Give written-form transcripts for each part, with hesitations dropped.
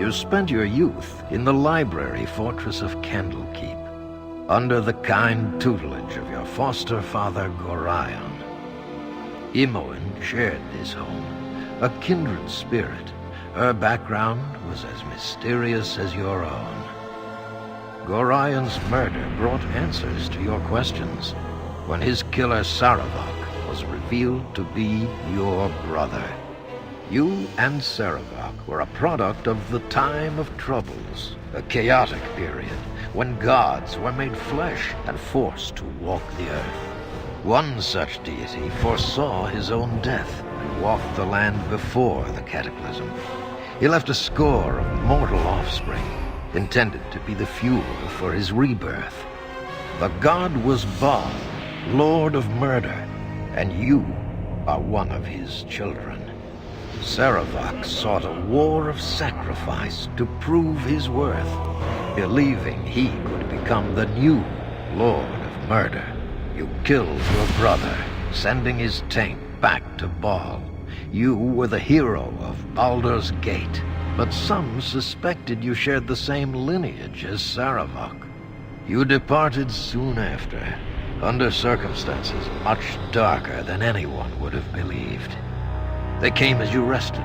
You spent your youth in the library fortress of Candlekeep, under the kind tutelage of your foster father Gorion. Imoen shared this home, a kindred spirit. Her background was as mysterious as your own. Gorion's murder brought answers to your questions when his killer Saravok was revealed to be your brother. You and Saravok were a product of the Time of Troubles, a chaotic period when gods were made flesh and forced to walk the earth. One such deity foresaw his own death and walked the land before the cataclysm. He left a score of mortal offspring, intended to be the fuel for his rebirth. The god was Bhaal, Lord of Murder, and you are one of his children. Saravok sought a war of sacrifice to prove his worth, believing he could become the new Lord of Murder. You killed your brother, sending his taint back to Bhaal. You were the hero of Baldur's Gate, but some suspected you shared the same lineage as Saravok. You departed soon after, under circumstances much darker than anyone would have believed. They came as you rested,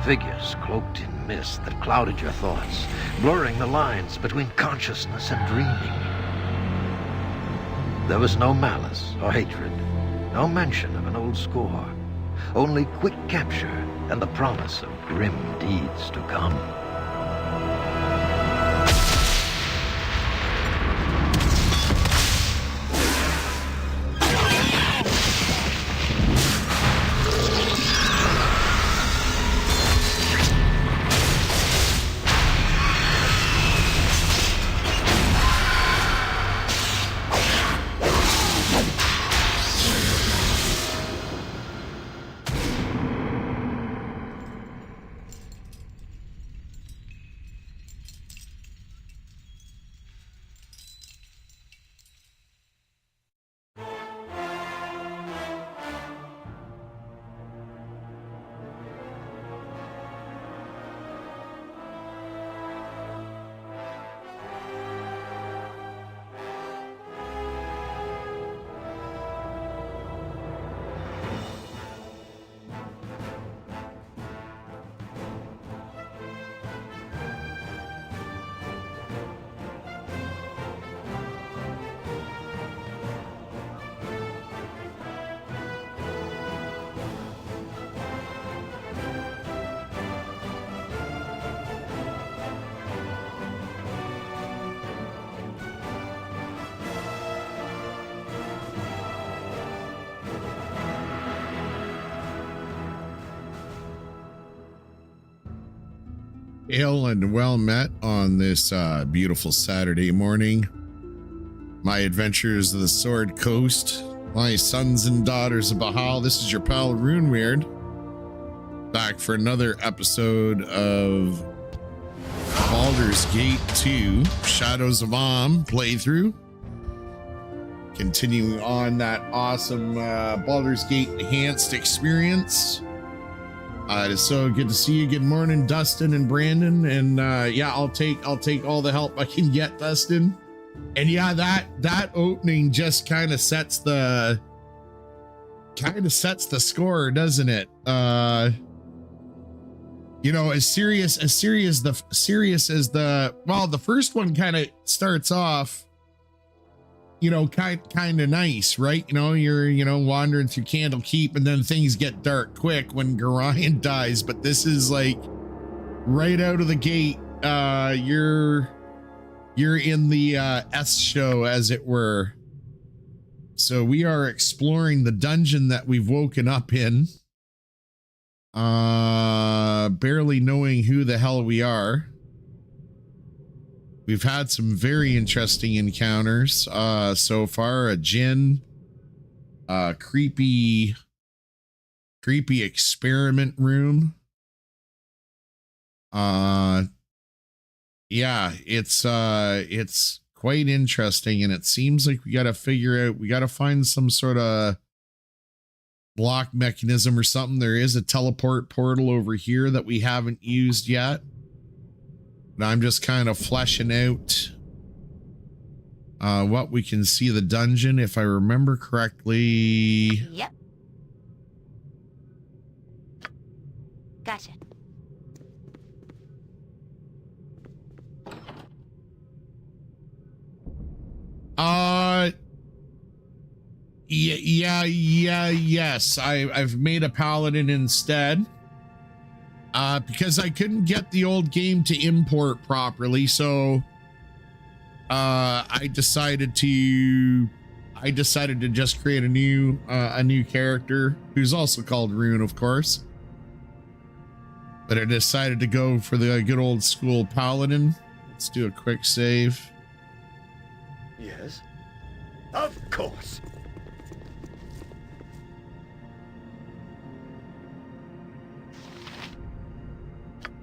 figures cloaked in mist that clouded your thoughts, blurring the lines between consciousness and dreaming. There was no malice or hatred, no mention of an old score, only quick capture and the promise of grim deeds to come. Hail and well met on this beautiful Saturday morning. My adventures of the Sword Coast, my sons and daughters of Bhaal. This is your pal Runewyrd, back for another episode of Baldur's Gate 2 Shadows of Amn playthrough. Continuing on that awesome Baldur's Gate enhanced experience. It is so good to see you. Good morning, Dustin and Brandon. And yeah, I'll take all the help I can get, Dustin. And yeah, that opening just kind of sets the score, doesn't it? You know, as serious as the first one kind of starts off, you know, kind of nice, right? You know, you're wandering through Candlekeep, and then things get dark quick when Gorion dies. But this is like right out of the gate. You're in the S show, as it were. So we are exploring the dungeon that we've woken up in, barely knowing who the hell we are. We've had some very interesting encounters so far. A djinn, creepy experiment room. Yeah, it's quite interesting, and it seems like we got to find some sort of block mechanism or something. There is a teleport portal over here that we haven't used yet. And I'm just kind of fleshing out what we can see the dungeon, if I remember correctly. Yep. Gotcha. Yes. I've made a paladin instead. Because I couldn't get the old game to import properly, so I decided to just create a new character who's also called Rune, of course. But I decided to go for the good old school paladin. Let's do a quick save. Yes, of course.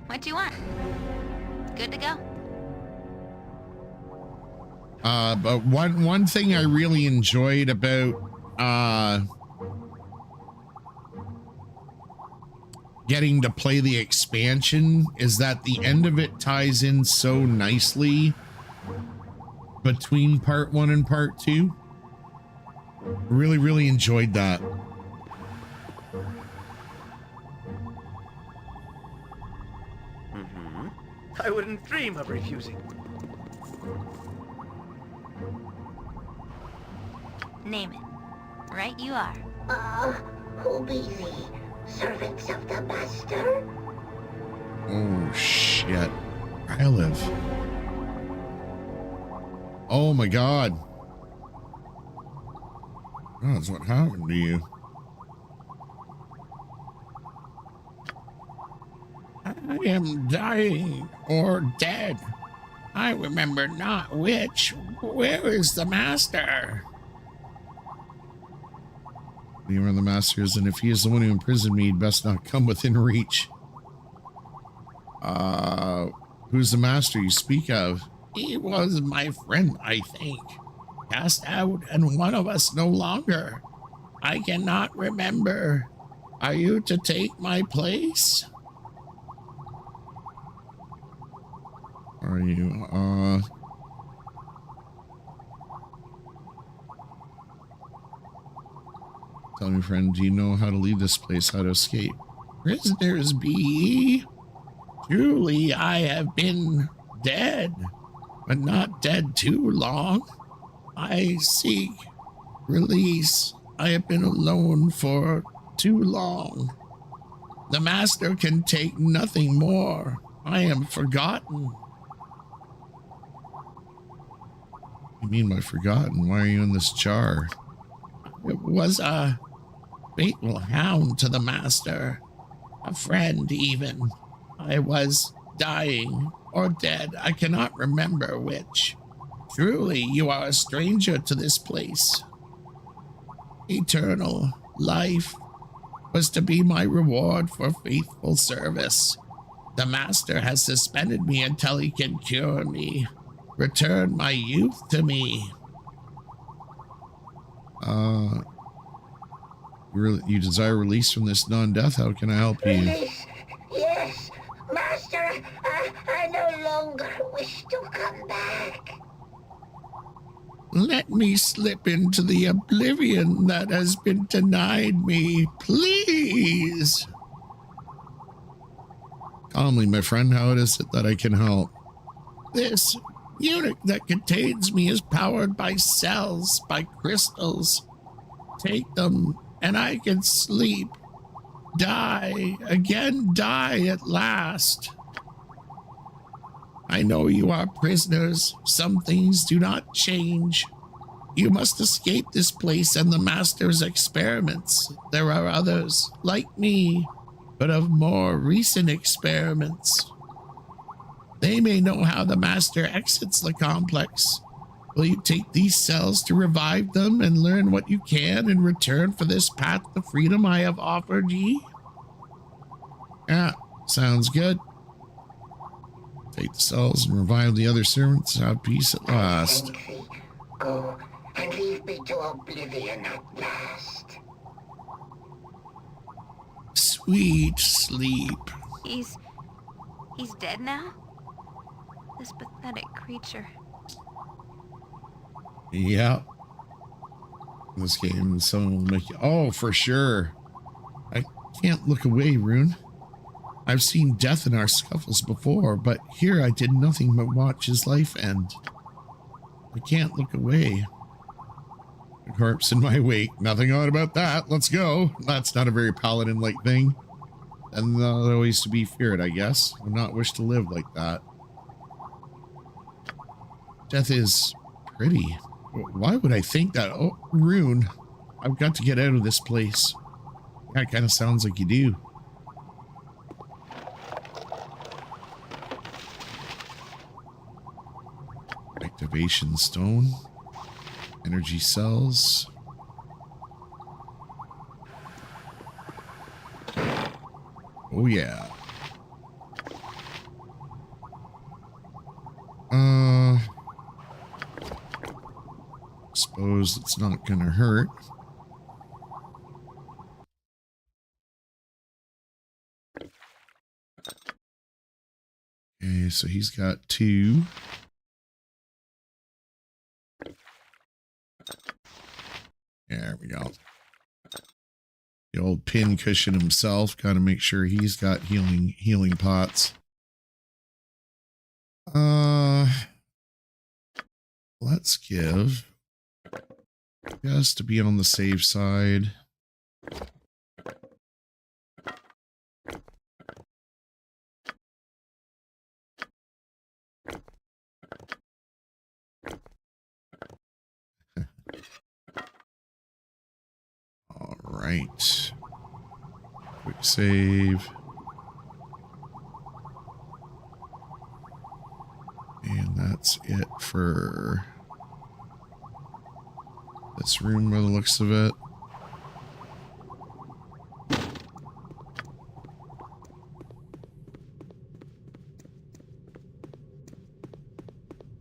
What do you want? Good to go. But one thing I really enjoyed about getting to play the expansion is that the end of it ties in so nicely between part 1 and part 2. Really enjoyed that. I wouldn't dream of refusing. Name it. Right you are. Who be thee? Servants of the master? Oh shit. I live. Oh my god. Oh, that's what happened to you. I am dying or dead. I remember not which. Where is the master? You are the masters, and if he is the one who imprisoned me, he'd best not come within reach. Who's the master you speak of? He was my friend, I think. Cast out and one of us no longer. I cannot remember. Are you to take my place? Are you, tell me, friend, do you know how to leave this place, how to escape? Prisoners be ye? Truly I have been dead, but not dead too long. I seek release. I have been alone for too long. The master can take nothing more. I am forgotten. You mean by forgotten? Why are you in this jar? It was a faithful hound to the master, a friend even. I was dying or dead, I cannot remember which. Truly, you are a stranger to this place. Eternal life was to be my reward for faithful service. The master has suspended me until he can cure me. Return my youth to me. You desire release from this non-death? How can I help you? Release? Yes, master. I no longer wish to come back. Let me slip into the oblivion that has been denied me, please. Calmly, my friend, how is it that I can help? This unit that contains me is powered by cells, by crystals. Take them, and I can sleep. Die, again die at last. I know you are prisoners. Some things do not change. You must escape this place and the master's experiments. There are others, like me, but of more recent experiments. They may know how the master exits the complex. Will you take these cells to revive them and learn what you can in return for this path to freedom I have offered ye? Yeah, sounds good. Take the cells and revive the other servants. Have peace at last. Thank thee. Go and leave me to oblivion at last. Sweet sleep. He's dead now? this pathetic creature. Yeah. This game, someone will make you. Oh, for sure. I can't look away, Rune. I've seen death in our scuffles before, but here I did nothing but watch his life end. I can't look away. A corpse in my wake. Nothing odd about that. Let's go. That's not a very paladin-like thing. And always to be feared, I guess. Would not wish to live like that. Death is pretty. Why would I think that? Oh, Rune, I've got to get out of this place. That kind of sounds like you do. Activation stone. Energy cells. Oh yeah. Suppose it's not gonna hurt. Okay, so he's got 2. There we go. The old pin cushion himself. Gotta make sure he's got healing pots. Let's give, just to be on the safe side. All right. Quick save. And that's it for this room by the looks of it.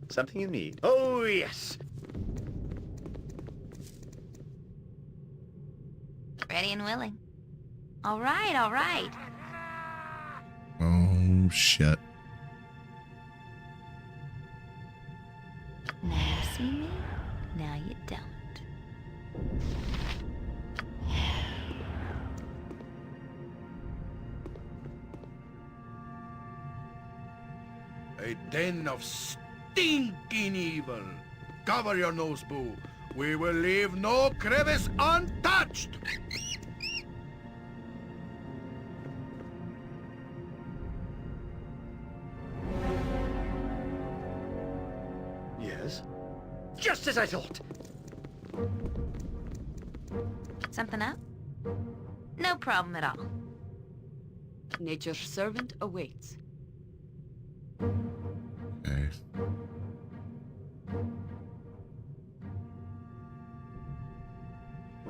Something you need? Oh, yes. Ready and willing. All right, all right. Oh, shit. Now you see me, now you don't. A den of stinking evil. Cover your nose, Boo. We will leave no crevice untouched. Yes? Just as I thought. Something up? No problem at all. Nature's servant awaits. Okay.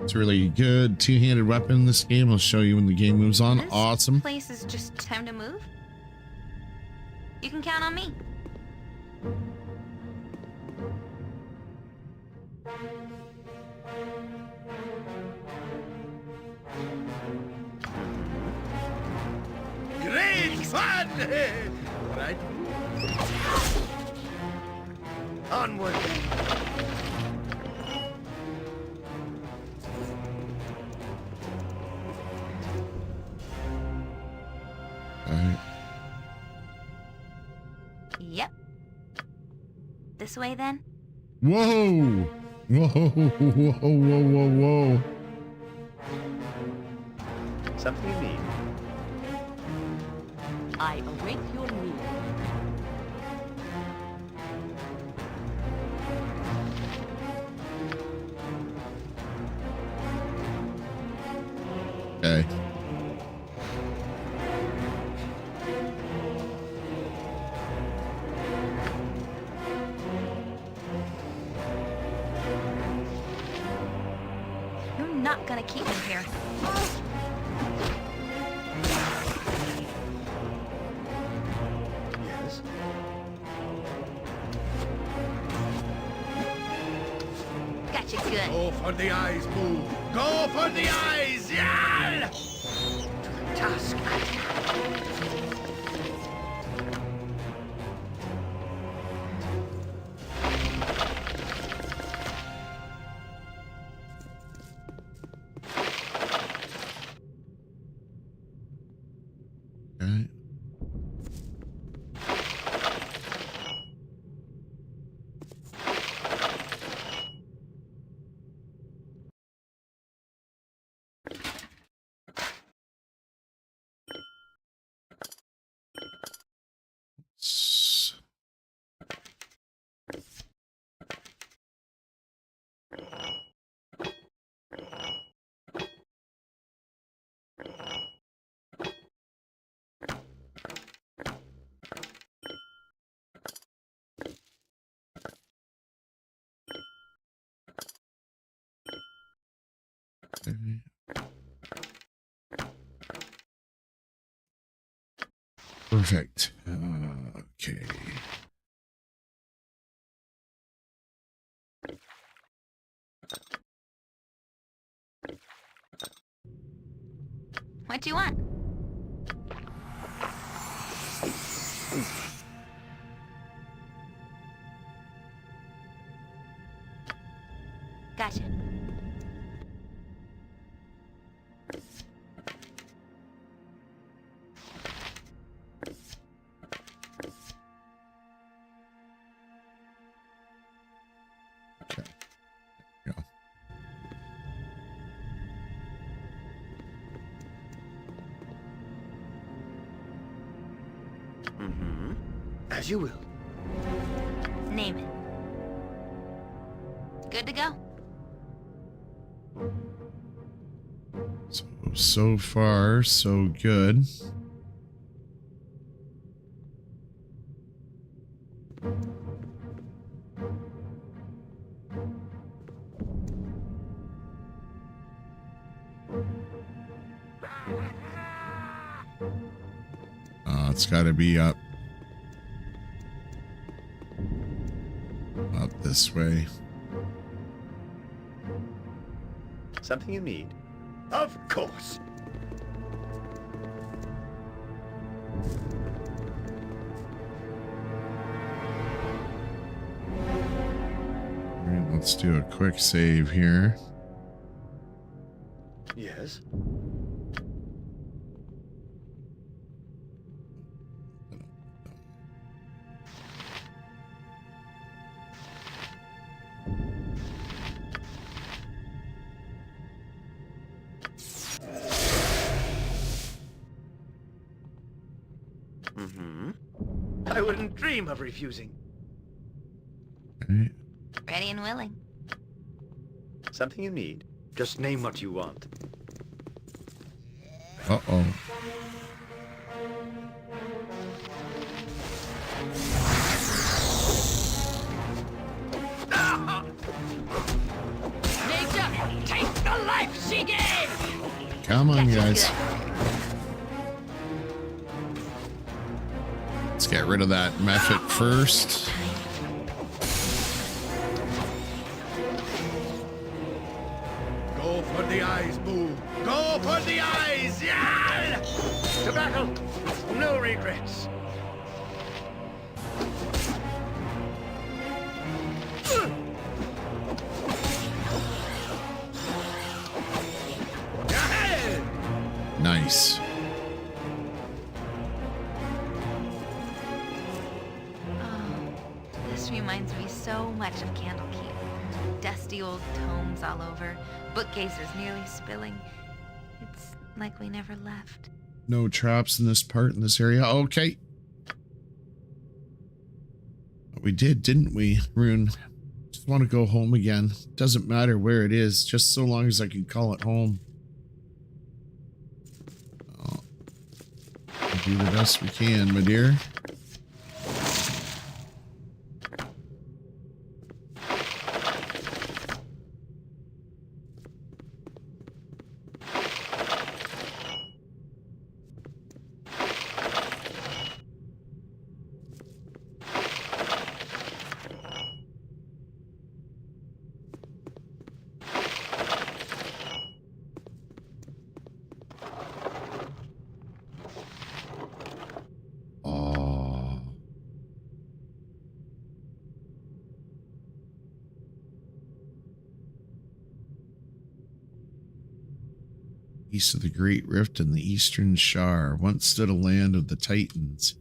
It's a really good two-handed weapon in this game. I'll show you when the game moves on. This Awesome. place is just time to move. You can count on me. Great fun! Right? Onward. Alright. Yep. This way then? Whoa! Whoa, whoa, whoa, whoa, whoa. Something you need? I await your need. Okay. You're not gonna keep me here. Yes? Gotcha good. Go for the eyes, Boo. Go for the eyes! Yeah! Task at hand. Perfect. Okay. What do you want? Gotcha. Okay. Go. Mm-hmm. As you will. Name it. Good to go. So far, so good. It's got to be up this way. Something you need? Of course. All right, let's do a quick save here. Yes. Mm-hmm. I wouldn't dream of refusing. Okay. Ready and willing. Something you need? Just name what you want. Uh-oh. Nature, take the life she gave! Come on, Gotcha, guys. good. Let's get rid of that method first. Go for the eyes, Boo. Go for the eyes! Yeah! To battle! No regrets! Nice. Oh, this reminds me so much of Candlekeep. Dusty old tomes all over, bookcases nearly spilling. It's like we never left. No traps in this area. Okay. We did, didn't we, Rune? Just want to go home again. Doesn't matter where it is, just so long as I can call it home. We'll do the best we can, my dear. East of the Great Rift in the Eastern Shire once stood a land of the Titans.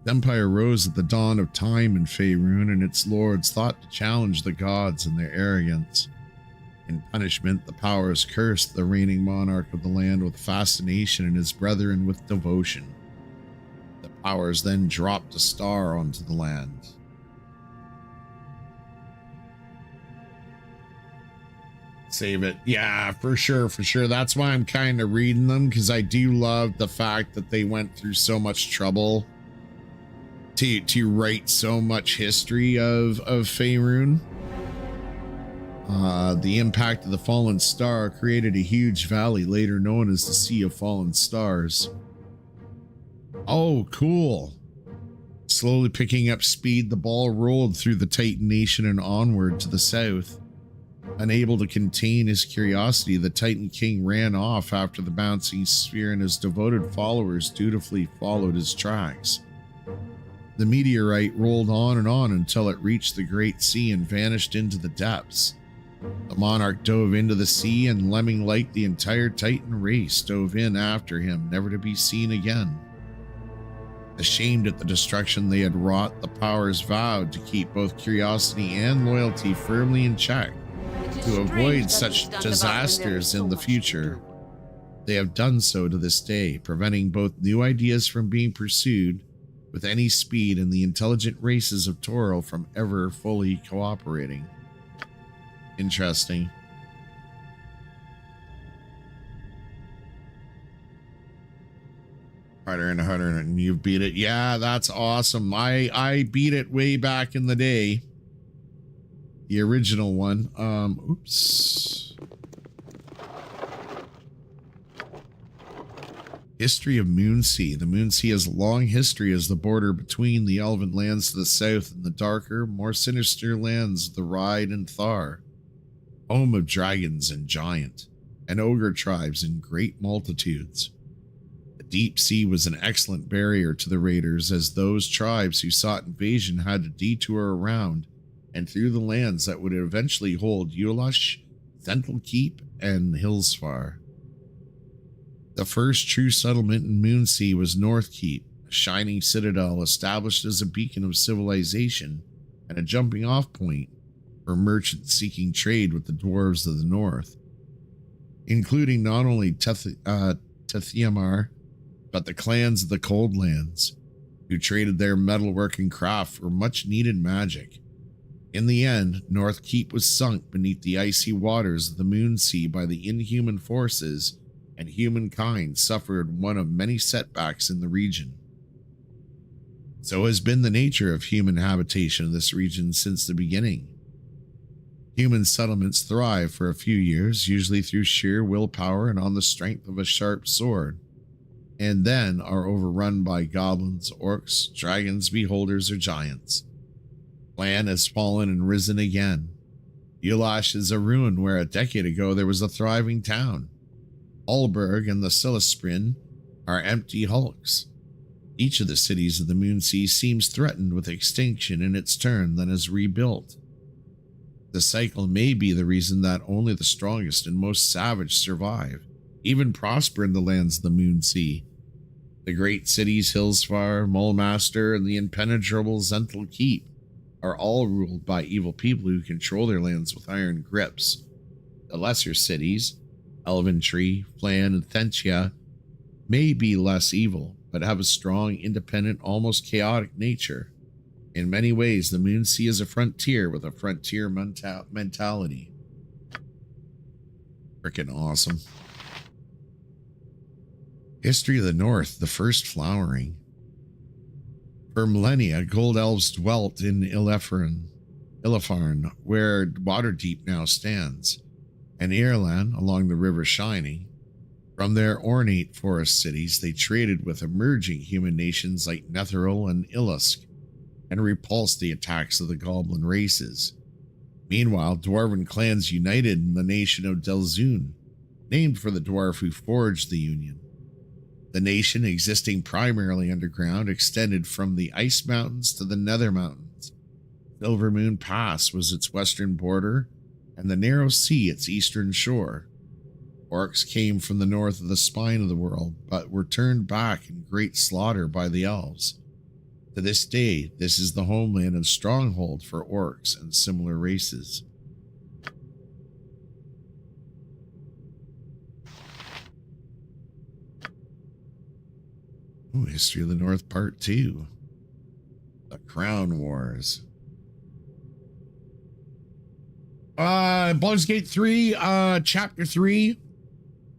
The empire rose at the dawn of time in Faerun, and its lords thought to challenge the gods in their arrogance. In punishment, the powers cursed the reigning monarch of the land with fascination and his brethren with devotion. The powers then dropped a star onto the land. Save it. Yeah, for sure, for sure. That's why I'm kind of reading them, because I do love the fact that they went through so much trouble to write so much history of Faerun. The impact of the fallen star created a huge valley later known as the Sea of Fallen Stars. Oh, cool. Slowly picking up speed, the ball rolled through the Titan nation and onward to the south. Unable to contain his curiosity, the Titan King ran off after the bouncing sphere, and his devoted followers dutifully followed his tracks. The meteorite rolled on until it reached the Great Sea and vanished into the depths. The monarch dove into the sea, and lemming-like the entire Titan race dove in after him, never to be seen again. Ashamed at the destruction they had wrought, the powers vowed to keep both curiosity and loyalty firmly in check to avoid such disasters in the future. They have done so to this day, preventing both new ideas from being pursued with any speed and the intelligent races of Toril from ever fully cooperating. Interesting. Harder and harder, and you've beat it. Yeah, that's awesome. I beat it way back in the day. The original one. Oops. History of Moonsea. The Moonsea has a long history as the border between the elven lands to the south and the darker, more sinister lands of the Ride and Thar, home of dragons and giant and ogre tribes in great multitudes. The deep sea was an excellent barrier to the raiders, as those tribes who sought invasion had to detour around and through the lands that would eventually hold Yulash, Thental Keep, and Hillsfar. The first true settlement in Moonsea was North Keep, a shining citadel established as a beacon of civilization and a jumping-off point for merchants seeking trade with the dwarves of the north, including not only Tethiamar, but the clans of the Cold Lands, who traded their metalwork and craft for much-needed magic. In the end, North Keep was sunk beneath the icy waters of the Moonsea by the inhuman forces, and humankind suffered one of many setbacks in the region. So has been the nature of human habitation in this region since the beginning. Human settlements thrive for a few years, usually through sheer willpower and on the strength of a sharp sword, and then are overrun by goblins, orcs, dragons, beholders, or giants. Land has fallen and risen again. Yulash is a ruin where a decade ago there was a thriving town. Alberg and the Silesprin are empty hulks. Each of the cities of the Moonsea seems threatened with extinction in its turn, then is rebuilt. The cycle may be the reason that only the strongest and most savage survive, even prosper in the lands of the Moonsea. The great cities Hillsfar, Mulmaster, and the impenetrable Thental Keep are all ruled by evil people who control their lands with iron grips. The lesser cities, Elventree, Flan, and Thentia, may be less evil, but have a strong, independent, almost chaotic nature. In many ways, the Moonsea is a frontier with a frontier mentality. Frickin' awesome. History of the North, the first flowering. For millennia, gold elves dwelt in Ilefarn, where Waterdeep now stands, and Ireland along the River Shining. From their ornate forest cities, they traded with emerging human nations like Netheril and Illusk, and repulsed the attacks of the goblin races. Meanwhile, dwarven clans united in the nation of Delzun, named for the dwarf who forged the union. The nation, existing primarily underground, extended from the Ice Mountains to the Nether Mountains. Silvermoon Pass was its western border, and the Narrow Sea its eastern shore. Orcs came from the north of the spine of the world, but were turned back in great slaughter by the elves. To this day, this is the homeland and stronghold for orcs and similar races. Ooh, History of the North Part 2. The Crown Wars. Baldur's Gate 3, Chapter 3.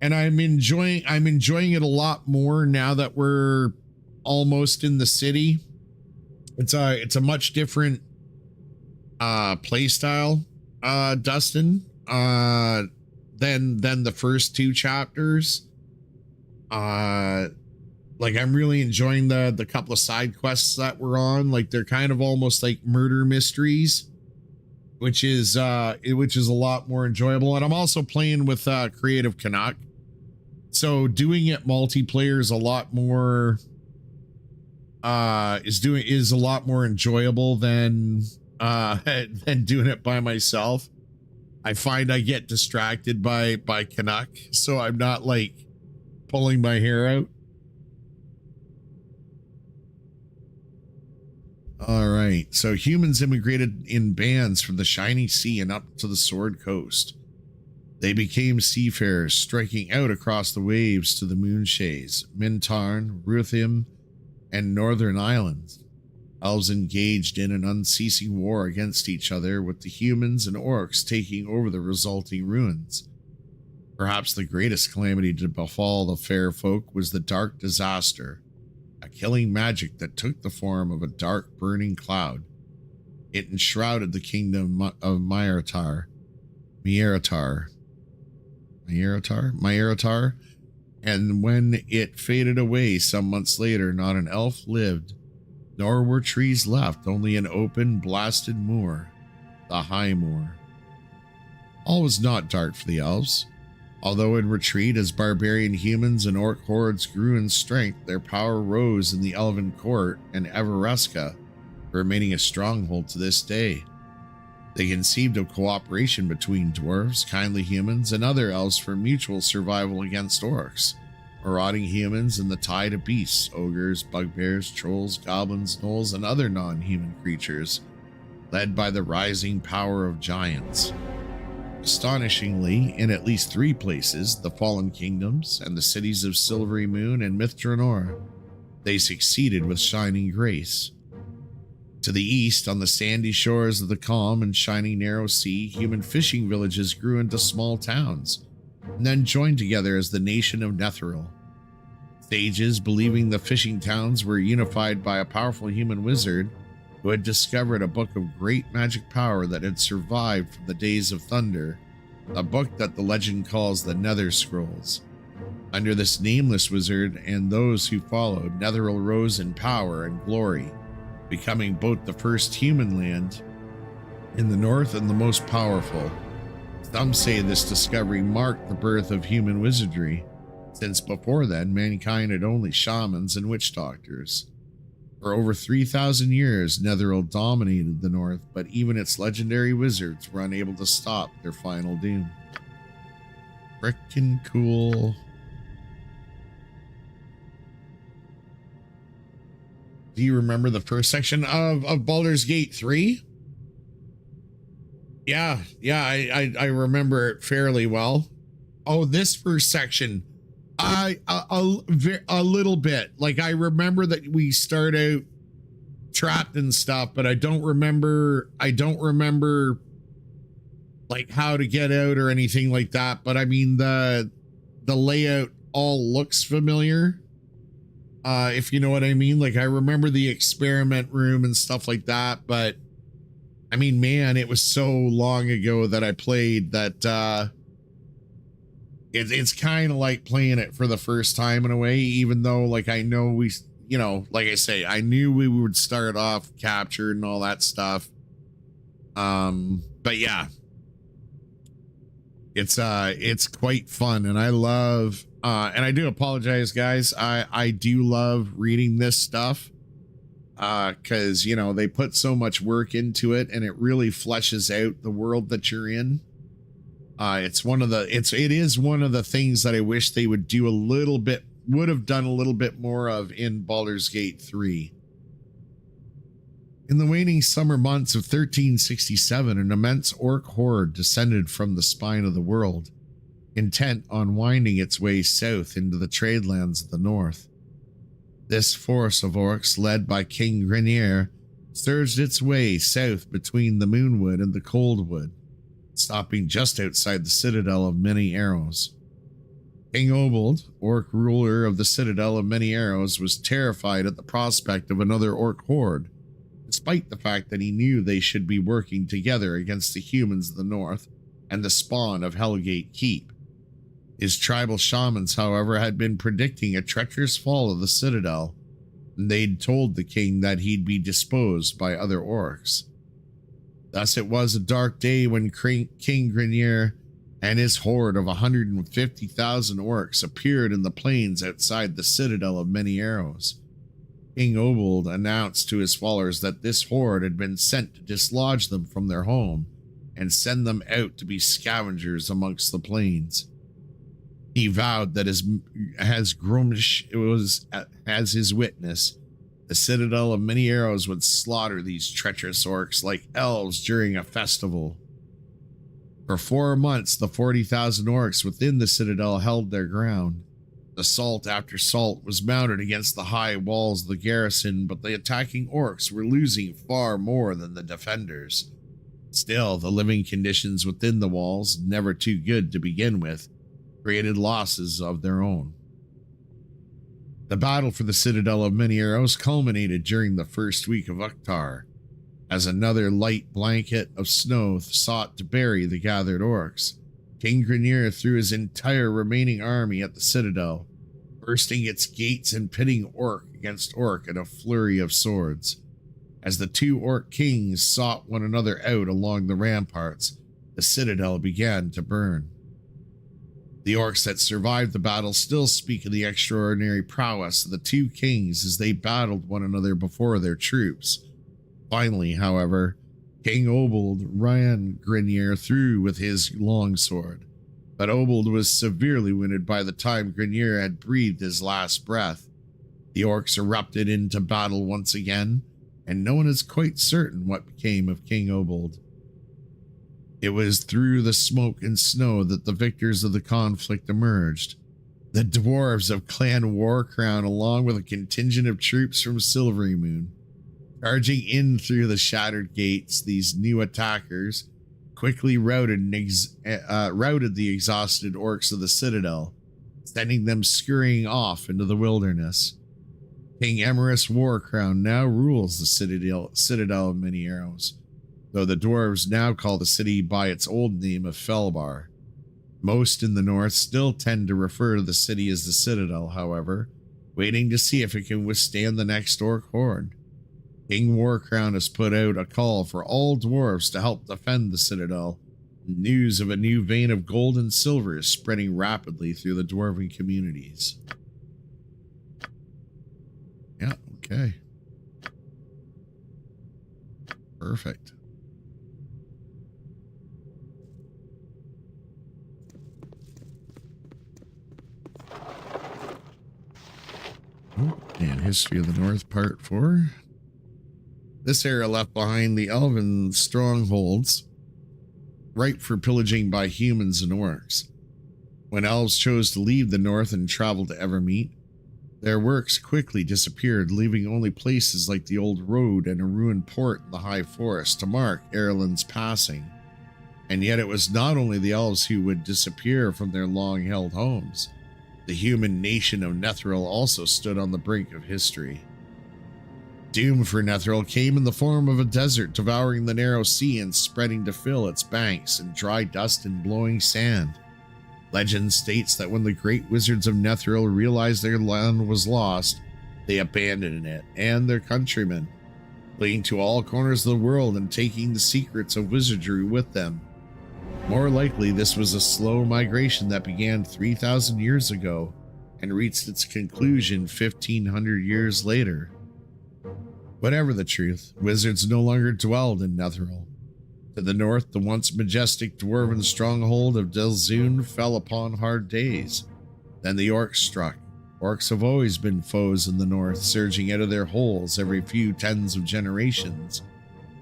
And I'm enjoying it a lot more now that we're almost in the city. It's a much different play style Dustin, than the first two chapters. Like I'm really enjoying the couple of side quests that we're on. Like they're kind of almost like murder mysteries, which is a lot more enjoyable. And I'm also playing with Creative Canuck, so doing it multiplayer is a lot more is a lot more enjoyable than doing it by myself. I find I get distracted by Canuck, so I'm not like pulling my hair out. All right, so humans immigrated in bands from the Shiny Sea and up to the Sword Coast. They became seafarers, striking out across the waves to the Moonshays, Mintarn, Ruthim, and Northern Islands. Elves engaged in an unceasing war against each other, with the humans and orcs taking over the resulting ruins. Perhaps the greatest calamity to befall the fair folk was the Dark Disaster, a killing magic that took the form of a dark burning cloud. It enshrouded the kingdom of Maiaratar, and when it faded away some months later, not an elf lived, nor were trees left, only an open, blasted moor, the High Moor. All was not dark for the elves. Although in retreat as barbarian humans and orc hordes grew in strength, their power rose in the Elven Court and Everesca, remaining a stronghold to this day. They conceived of cooperation between dwarves, kindly humans, and other elves for mutual survival against orcs, marauding humans, and the tide of beasts, ogres, bugbears, trolls, goblins, gnolls, and other non-human creatures, led by the rising power of giants. Astonishingly, in at least 3 places, the Fallen Kingdoms and the cities of Silvery Moon and Mithranor, they succeeded with shining grace. To the east, on the sandy shores of the calm and shining narrow sea, human fishing villages grew into small towns, and then joined together as the nation of Netheril. Sages, believing the fishing towns were unified by a powerful human wizard who had discovered a book of great magic power that had survived from the days of thunder, a book that the legend calls the Nether Scrolls. Under this nameless wizard and those who followed, Netheril rose in power and glory, becoming both the first human land in the north and the most powerful. Some say this discovery marked the birth of human wizardry, since before then mankind had only shamans and witch doctors. For over 3,000 years, Netheril dominated the north, but even its legendary wizards were unable to stop their final doom. Frickin' cool. Do you remember the first section of Baldur's Gate 3? Yeah, I remember it fairly well. Oh, this first section, a little bit. Like I remember that we start out trapped and stuff, but I don't remember like how to get out or anything like that. But I mean the layout all looks familiar. If you know what I mean. Like I remember the experiment room and stuff like that, but I mean, man, it was so long ago that I played that it's kind of like playing it for the first time in a way, even though like I know we, you know, like I say, I knew we would start off captured and all that stuff. But yeah, it's quite fun, and I love and I do apologize, guys. I do love reading this stuff because you know they put so much work into it, and it really fleshes out the world that you're in. It is one of the things that I wish they would have done a little bit more of in Baldur's Gate 3. In the waning summer months of 1367, an immense orc horde descended from the spine of the world, intent on winding its way south into the trade lands of the north. This force of orcs, led by King Grenier, surged its way south between the Moonwood and the Coldwood, stopping just outside the citadel of Many Arrows. King Obold, orc ruler of the citadel of Many Arrows, was terrified at the prospect of another orc horde, despite the fact that he knew they should be working together against the humans of the north and the spawn of Hellgate Keep. His tribal shamans, however, had been predicting a treacherous fall of the citadel, and they'd told the king that he'd be disposed by other orcs. Thus it was a dark day when King Grenier and his horde of 150,000 orcs appeared in the plains outside the citadel of Many Arrows. King Obold announced to his followers that this horde had been sent to dislodge them from their home and send them out to be scavengers amongst the plains. He vowed that as Gromish was as his witness, the citadel of Many Arrows would slaughter these treacherous orcs like elves during a festival. For 4 months, the 40,000 orcs within the citadel held their ground. Assault after assault was mounted against the high walls of the garrison, but the attacking orcs were losing far more than the defenders. Still, the living conditions within the walls, never too good to begin with, created losses of their own. The battle for the citadel of Many Arrows culminated during the first week of Uktar, as another light blanket of snow sought to bury the gathered orcs. King Grenier threw his entire remaining army at the citadel, bursting its gates and pitting orc against orc in a flurry of swords. As the two orc kings sought one another out along the ramparts, the citadel began to burn. The orcs that survived the battle still speak of the extraordinary prowess of the two kings as they battled one another before their troops. Finally, however, King Obold ran Grenier through with his longsword, but Obold was severely wounded by the time Grenier had breathed his last breath. The orcs erupted into battle once again, and no one is quite certain what became of King Obold. It was through the smoke and snow that the victors of the conflict emerged. The dwarves of Clan Warcrown, along with a contingent of troops from Silvery Moon. Charging in through the shattered gates, these new attackers quickly routed the exhausted orcs of the citadel, sending them scurrying off into the wilderness. King Emerus Warcrown now rules the citadel of Many Arrows, though the dwarves now call the city by its old name of Felbar. Most in the north still tend to refer to the city as the Citadel, however, waiting to see if it can withstand the next orc horde. King Warcrown has put out a call for all dwarves to help defend the Citadel. News of a new vein of gold and silver is spreading rapidly through the dwarven communities. Yeah, okay. Perfect. And History of the North Part 4. This era left behind the elven strongholds, ripe for pillaging by humans and orcs. When elves chose to leave the north and travel to Evermeet, their works quickly disappeared, leaving only places like the old road and a ruined port in the high forest to mark Erlin's passing. And yet it was not only the elves who would disappear from their long-held homes. The human nation of Nethril also stood on the brink of history. Doom for Nethril came in the form of a desert devouring the narrow sea and spreading to fill its banks in dry dust and blowing sand. Legend states that when the great wizards of Nethril realized their land was lost, they abandoned it and their countrymen, fleeing to all corners of the world and taking the secrets of wizardry with them. More likely, this was a slow migration that began 3,000 years ago and reached its conclusion 1,500 years later. Whatever the truth, wizards no longer dwelled in Nethril. To the north, the once majestic dwarven stronghold of Delzoun fell upon hard days. Then the orcs struck. Orcs have always been foes in the north, surging out of their holes every few tens of generations,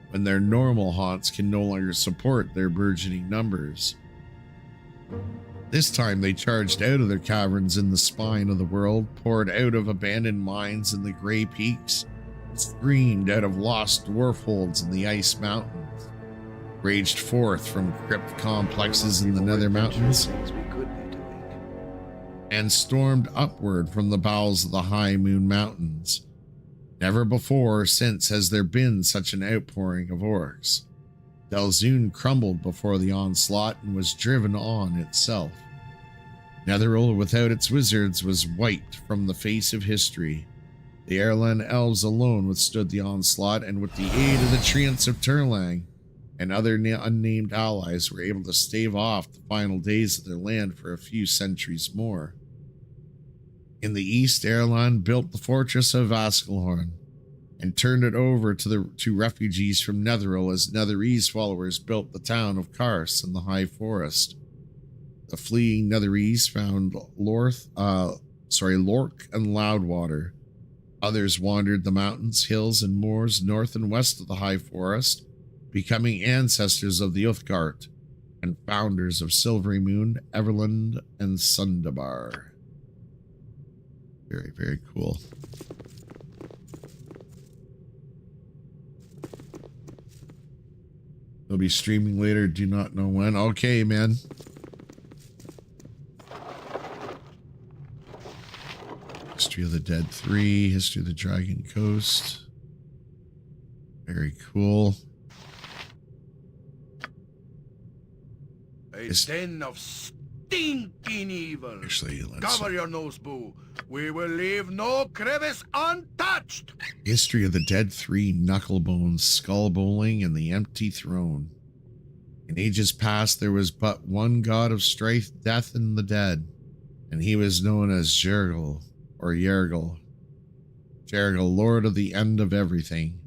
when their normal haunts can no longer support their burgeoning numbers. This time they charged out of their caverns in the spine of the world, poured out of abandoned mines in the Grey Peaks, screamed out of lost dwarf holds in the Ice Mountains, raged forth from crypt complexes in the Nether Mountains, and stormed upward from the bowels of the High Moon Mountains. Never before or since has there been such an outpouring of orcs. Delzoun crumbled before the onslaught and was driven on itself. Netheril, without its wizards, was wiped from the face of history. The Airland elves alone withstood the onslaught, and with the aid of the treants of Turlang and other unnamed allies, were able to stave off the final days of their land for a few centuries more. In the east, Airland built the fortress of Vaskelhorn and turned it over to refugees from Netheril as Netherese followers built the town of Kars in the High Forest. The fleeing Netherese found Lork and Loudwater. Others wandered the mountains, hills, and moors north and west of the High Forest, becoming ancestors of the Uthgard and founders of Silvery Moon, Everland, and Sundabar. Very, very cool. They'll be streaming later, do not know when. Okay, man. History of the Dead 3, History of the Dragon Coast. Very cool. A den of stinking evil. Actually, let's Cover your nose, boo. We will leave no crevice untouched. History of the Dead 3, Knucklebones, Skull Bowling, and the Empty Throne. In ages past, there was but one god of strife, death, and the dead, and he was known as Jergal, or Yergal. Jergal, Lord of the End of Everything.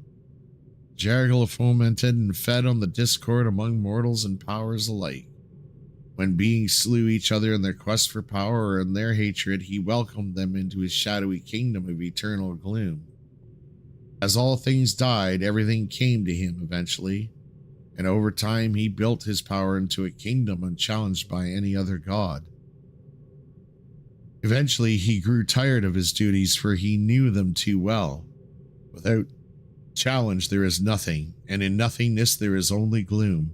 Jergal fomented and fed on the discord among mortals and powers alike. When beings slew each other in their quest for power or in their hatred, he welcomed them into his shadowy kingdom of eternal gloom. As all things died, everything came to him eventually, and over time he built his power into a kingdom unchallenged by any other god. Eventually he grew tired of his duties, for he knew them too well. Without challenge there is nothing, and in nothingness there is only gloom.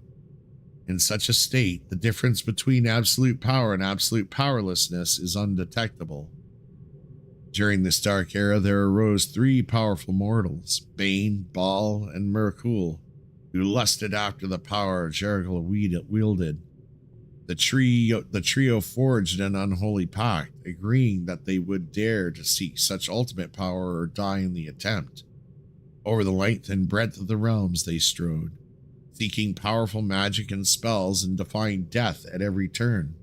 In such a state, the difference between absolute power and absolute powerlessness is undetectable. During this dark era, there arose three powerful mortals, Bane, Bhaal, and Merkul, who lusted after the power Jergal wielded. The trio forged an unholy pact, agreeing that they would dare to seek such ultimate power or die in the attempt. Over the length and breadth of the realms they strode, seeking powerful magic and spells and defying death at every turn.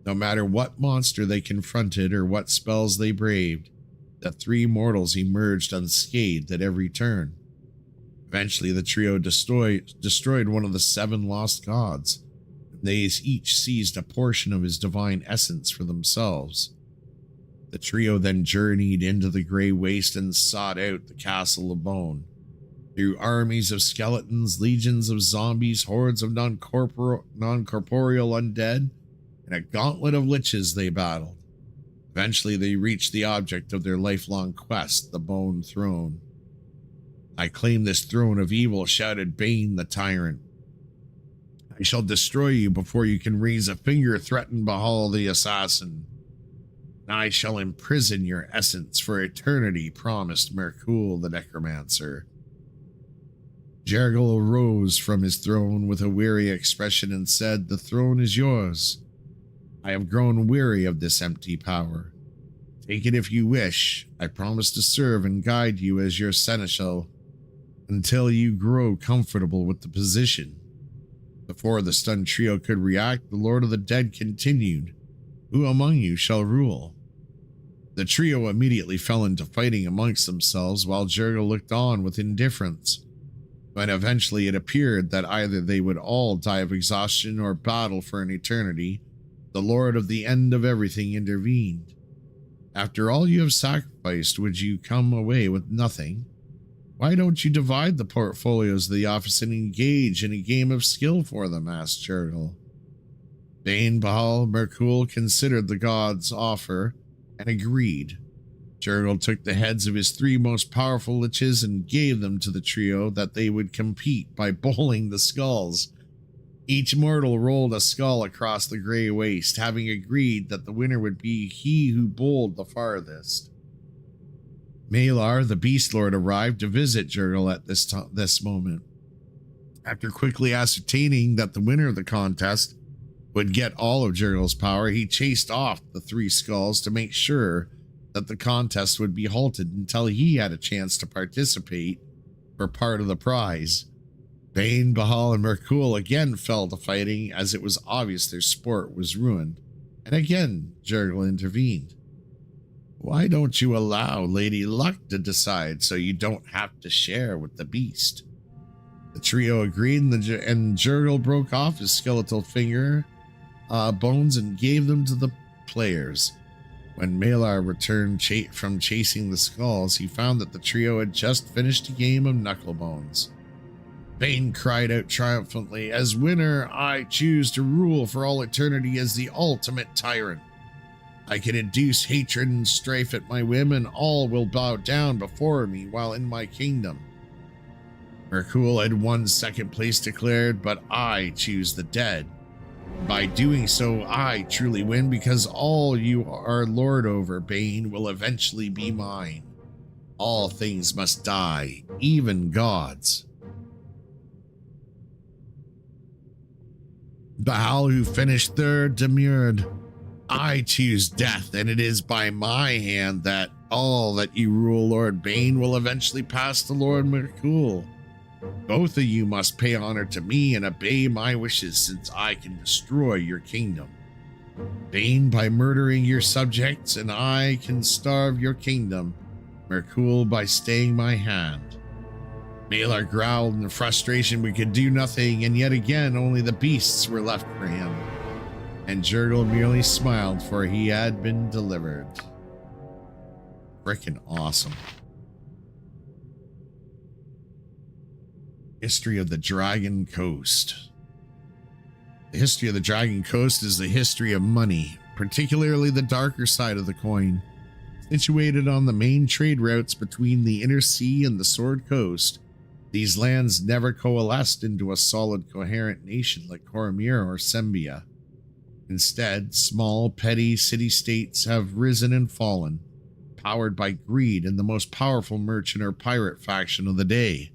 No matter what monster they confronted or what spells they braved, the three mortals emerged unscathed at every turn. Eventually, the trio destroyed one of the seven lost gods. They each seized a portion of his divine essence for themselves. The trio then journeyed into the Grey Waste and sought out the Castle of Bone. Through armies of skeletons, legions of zombies, hordes of non-corporeal undead, and a gauntlet of liches they battled. Eventually they reached the object of their lifelong quest, the Bone Throne. "I claim this throne of evil," shouted Bane the tyrant. "I shall destroy you before you can raise a finger," threatened Bhaal the assassin. "And I shall imprison your essence for eternity," promised Merkul the necromancer. Jergal arose from his throne with a weary expression and said, "The throne is yours. I have grown weary of this empty power. Take it if you wish. I promise to serve and guide you as your seneschal until you grow comfortable with the position." Before the stunned trio could react, the Lord of the Dead continued, "Who among you shall rule?" The trio immediately fell into fighting amongst themselves while Jergal looked on with indifference. When eventually it appeared that either they would all die of exhaustion or battle for an eternity, the Lord of the End of Everything intervened. "After all you have sacrificed, would you come away with nothing? Why don't you divide the portfolios of the office and engage in a game of skill for them?" asked Jergal. Bane, Bhaal, Merkul considered the god's offer and agreed. Jergal took the heads of his three most powerful liches and gave them to the trio that they would compete by bowling the skulls. Each mortal rolled a skull across the Grey Waste, having agreed that the winner would be he who bowled the farthest. Malar, the Beast Lord, arrived to visit Jurgle at this moment. After quickly ascertaining that the winner of the contest would get all of Jurgle's power, he chased off the 3 skulls to make sure that the contest would be halted until he had a chance to participate for part of the prize. Bane, Bhaal, and Merkul again fell to fighting as it was obvious their sport was ruined, and again Jurgle intervened. Why don't you allow Lady Luck to decide so you don't have to share with the beast? The trio agreed, and Jurgle broke off his skeletal finger bones and gave them to the players. When Malar returned from chasing the skulls, he found that the trio had just finished a game of knucklebones. Bane cried out triumphantly, "As winner, I choose to rule for all eternity as the ultimate tyrant. I can induce hatred and strife at my whim, and all will bow down before me while in my kingdom." Merkul had won second place declared, "But I choose the dead. By doing so, I truly win because all you are lord over, Bane, will eventually be mine. All things must die, even gods." Bhaal, who finished third, demurred, "I choose death, and it is by my hand that all that you rule, Lord Bane, will eventually pass to Lord Merkul. Both of you must pay honor to me and obey my wishes, since I can destroy your kingdom. Bane by murdering your subjects, and I can starve your kingdom. Merkul by staying my hand." Malar growled in frustration, "We could do nothing," and yet again only the beasts were left for him. And Jurgle merely smiled, for he had been delivered. Frickin' awesome. History of the Dragon Coast. The history of the Dragon Coast is the history of money, particularly the darker side of the coin. Situated on the main trade routes between the Inner Sea and the Sword Coast, these lands never coalesced into a solid, coherent nation like Coromir or Sembia. Instead, small, petty city-states have risen and fallen, powered by greed and the most powerful merchant or pirate faction of the day.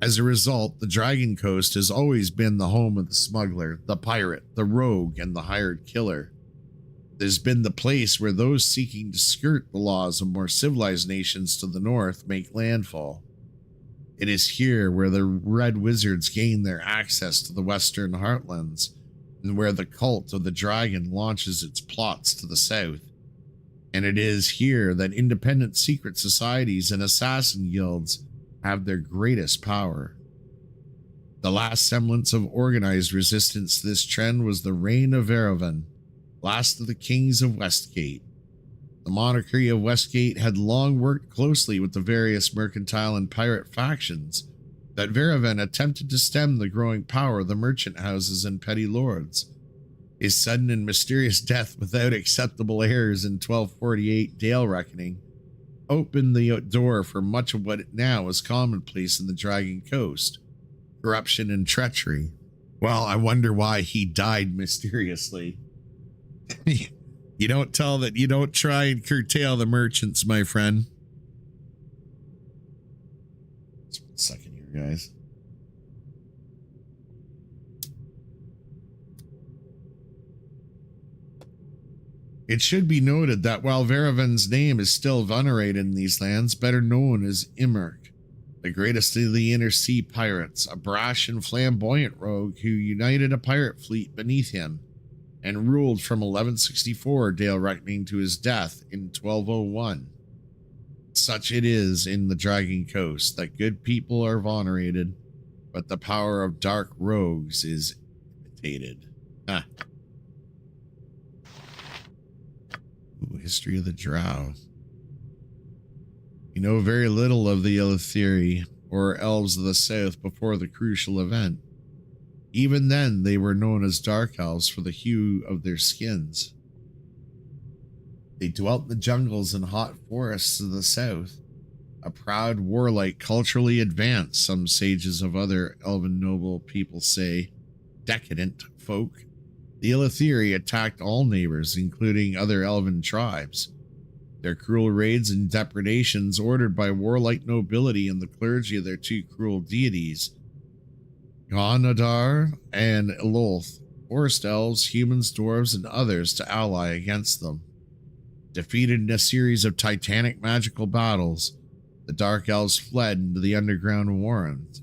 As a result, the Dragon Coast has always been the home of the smuggler, the pirate, the rogue, and the hired killer. It has been the place where those seeking to skirt the laws of more civilized nations to the north make landfall. It is here where the Red Wizards gain their access to the Western Heartlands, and where the cult of the dragon launches its plots to the south. And it is here that independent secret societies and assassin guilds have their greatest power. The last semblance of organized resistance to this trend was the reign of Varavan, last of the kings of Westgate. The monarchy of Westgate had long worked closely with the various mercantile and pirate factions, but Varavan attempted to stem the growing power of the merchant houses and petty lords. His sudden and mysterious death without acceptable heirs in 1248 Dale Reckoning opened the door for much of what now is commonplace in the Dragon Coast: corruption and treachery. Well, I wonder why he died mysteriously. You don't tell that you don't try and curtail the merchants, my friend. Just 1 second here, guys. It should be noted that while Varavan's name is still venerated in these lands, better known as Immerk, the greatest of the Inner Sea pirates, a brash and flamboyant rogue who united a pirate fleet beneath him and ruled from 1164 Dale Reckoning to his death in 1201. Such it is in the Dragon Coast that good people are venerated, but the power of dark rogues is imitated. Ah. Ooh, history of the Drow. We know very little of the Eleutheri, or Elves of the South, before the crucial event. Even then, they were known as Dark Elves for the hue of their skins. They dwelt in the jungles and hot forests of the south, a proud, warlike, culturally advanced, some sages of other elven noble people say, decadent folk. The Eleutheri attacked all neighbors, including other elven tribes. Their cruel raids and depredations, ordered by warlike nobility and the clergy of their two cruel deities, Gonadar and Ilolth, forced elves, humans, dwarves, and others to ally against them. Defeated in a series of titanic magical battles, the Dark Elves fled into the underground warrens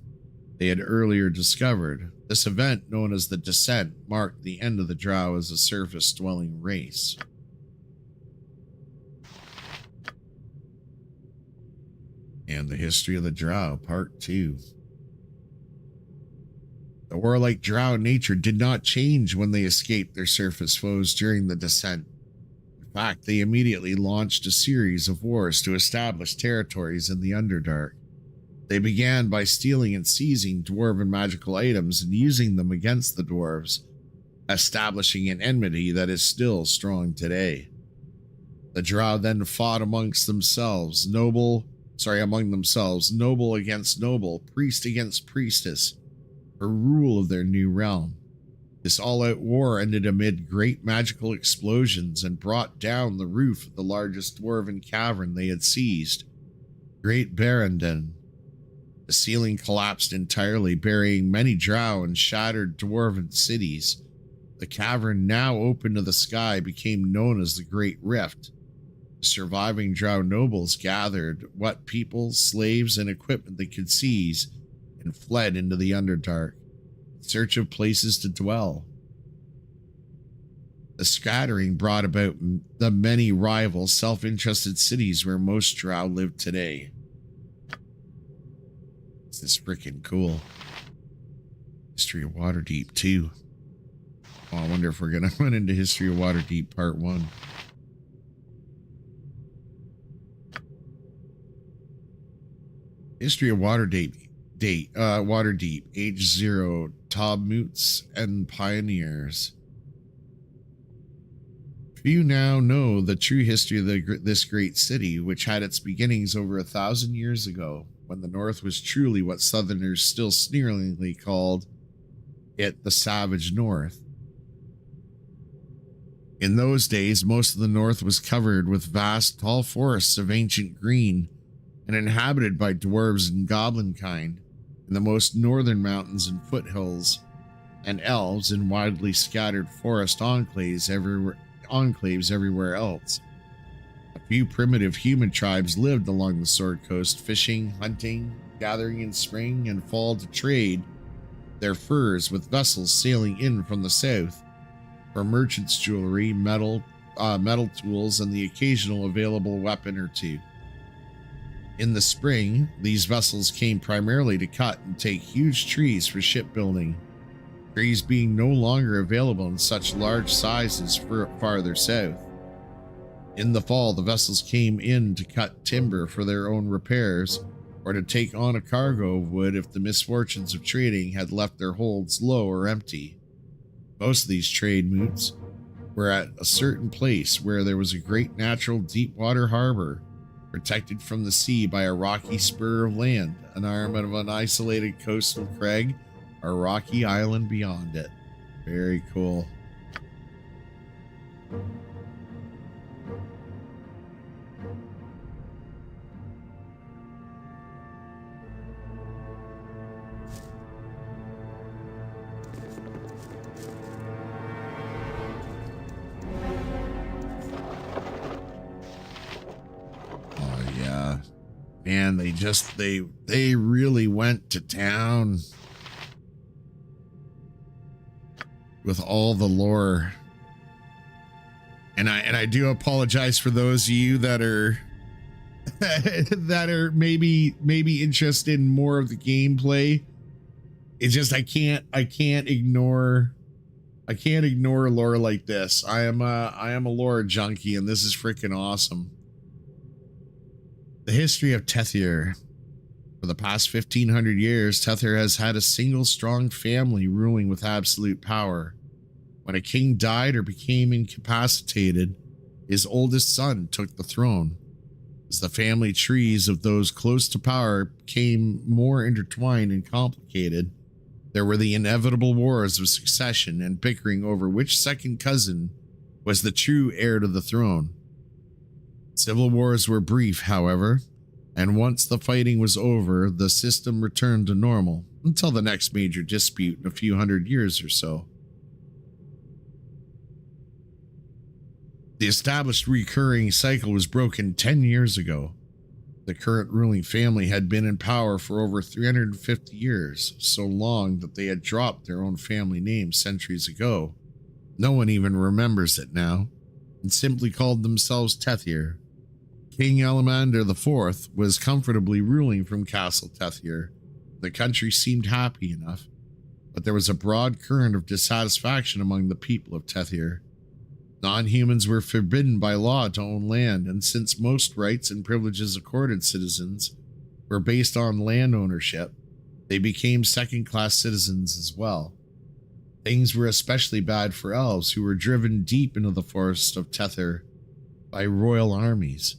they had earlier discovered. This event, known as the Descent, marked the end of the Drow as a surface-dwelling race. And the history of the Drow, Part 2. The warlike Drow nature did not change when they escaped their surface foes during the Descent. In fact, they immediately launched a series of wars to establish territories in the Underdark. They began by stealing and seizing dwarven magical items and using them against the dwarves, establishing an enmity that is still strong today. The Drow then fought amongst themselves, noble against noble, priest against priestess, for rule of their new realm. This all-out war ended amid great magical explosions and brought down the roof of the largest dwarven cavern they had seized, Great Barrenden. The ceiling collapsed entirely, burying many Drow and shattered dwarven cities. The cavern, now open to the sky, became known as the Great Rift. The surviving Drow nobles gathered what people, slaves, and equipment they could seize and fled into the Underdark in search of places to dwell. The scattering brought about the many rival, self-interested cities where most Drow live today. This is freaking cool. History of Waterdeep 2. Oh, I wonder if we're going to run into History of Waterdeep Part 1. History of Waterdeep, Age 0, Tobmoots and Pioneers. Few now know the true history of this great city, which had its beginnings over 1,000 years ago, when the North was truly what Southerners still sneeringly called it, the Savage North. In those days, most of the North was covered with vast, tall forests of ancient green, and inhabited by dwarves and goblin kind, in the most northern mountains and foothills, and elves in widely scattered forest enclaves everywhere else. A few primitive human tribes lived along the Sword Coast, fishing, hunting, gathering in spring and fall to trade their furs with vessels sailing in from the south for merchants' jewelry, metal tools, and the occasional available weapon or two. In the spring, these vessels came primarily to cut and take huge trees for shipbuilding, trees being no longer available in such large sizes farther south. In the fall, the vessels came in to cut timber for their own repairs, or to take on a cargo of wood if the misfortunes of trading had left their holds low or empty. Most of these trade moots were at a certain place where there was a great natural deep water harbor, protected from the sea by a rocky spur of land, an arm of an isolated coastal crag, or rocky island beyond it. Very cool. Man, they really went to town with all the lore. And I do apologize for those of you that are that are maybe interested in more of the gameplay. It's just I can't ignore lore like this. I am a lore junkie, and this is freaking awesome. The history of Tethir. For the past 1,500 years, Tethir has had a single strong family ruling with absolute power. When a king died or became incapacitated, his oldest son took the throne. As the family trees of those close to power became more intertwined and complicated, there were the inevitable wars of succession and bickering over which second cousin was the true heir to the throne. Civil wars were brief, however, and once the fighting was over, the system returned to normal until the next major dispute in a few hundred years or so. The established recurring cycle was broken 10 years ago. The current ruling family had been in power for over 350 years, so long that they had dropped their own family name centuries ago. No one even remembers it now, and simply called themselves Tethir. King Alamander IV was comfortably ruling from Castle Tethir. The country seemed happy enough, but there was a broad current of dissatisfaction among the people of Tethir. Non-humans were forbidden by law to own land, and since most rights and privileges accorded citizens were based on land ownership, they became second-class citizens as well. Things were especially bad for elves, who were driven deep into the forests of Tethir by royal armies.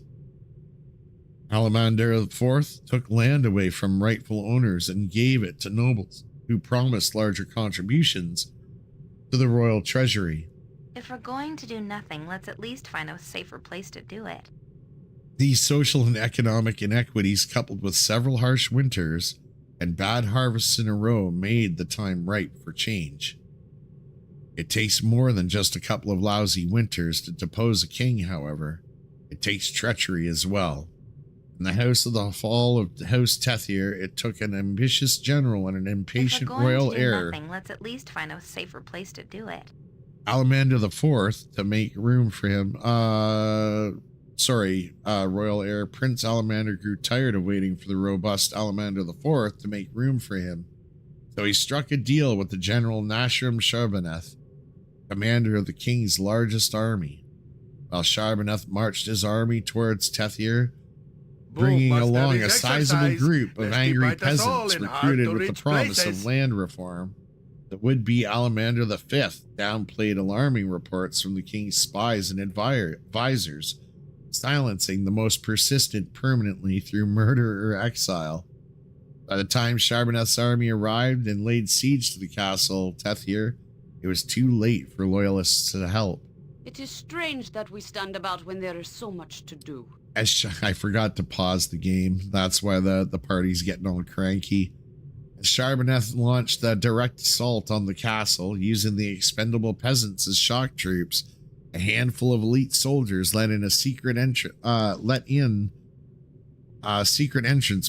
Alamander IV took land away from rightful owners and gave it to nobles, who promised larger contributions to the royal treasury. If we're going to do nothing, let's at least find a safer place to do it. These social and economic inequities, coupled with several harsh winters and bad harvests in a row, made the time ripe for change. It takes more than just a couple of lousy winters to depose a king, however. It takes treachery as well. In the house of the fall of House Tethir, it took an ambitious general and an impatient royal heir, let's at least find a safer place to do it. Alamander IV, to make room for him. Royal heir Prince Alamander grew tired of waiting for the robust Alamander IV to make room for him, so he struck a deal with the general Nashram Sharbanath, commander of the king's largest army. While Sharbanath marched his army towards Tethir, bringing along a sizable group of angry peasants recruited with the promise of land reform, the would-be Alamander V downplayed alarming reports from the king's spies and advisors, silencing the most persistent permanently through murder or exile. By the time Sharbanath's army arrived and laid siege to the castle Tethir, it was too late for loyalists to help. It is strange that we stand about when there is so much to do. I forgot to pause the game. That's why the party's getting all cranky. Sharbanath launched a direct assault on the castle, using the expendable peasants as shock troops. A handful of elite soldiers let in a secret entrance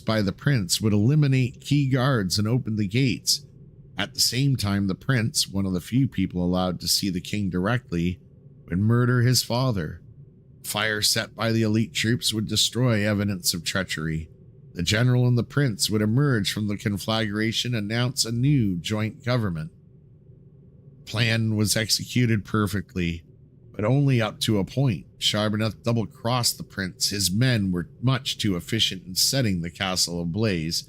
by the prince would eliminate key guards and open the gates. At the same time, the prince, one of the few people allowed to see the king directly, would murder his father. Fire set by the elite troops would destroy evidence of treachery. The general and the prince would emerge from the conflagration and announce a new joint government. The plan was executed perfectly, but only up to a point. Sharbanath double-crossed the prince. His men were much too efficient in setting the castle ablaze,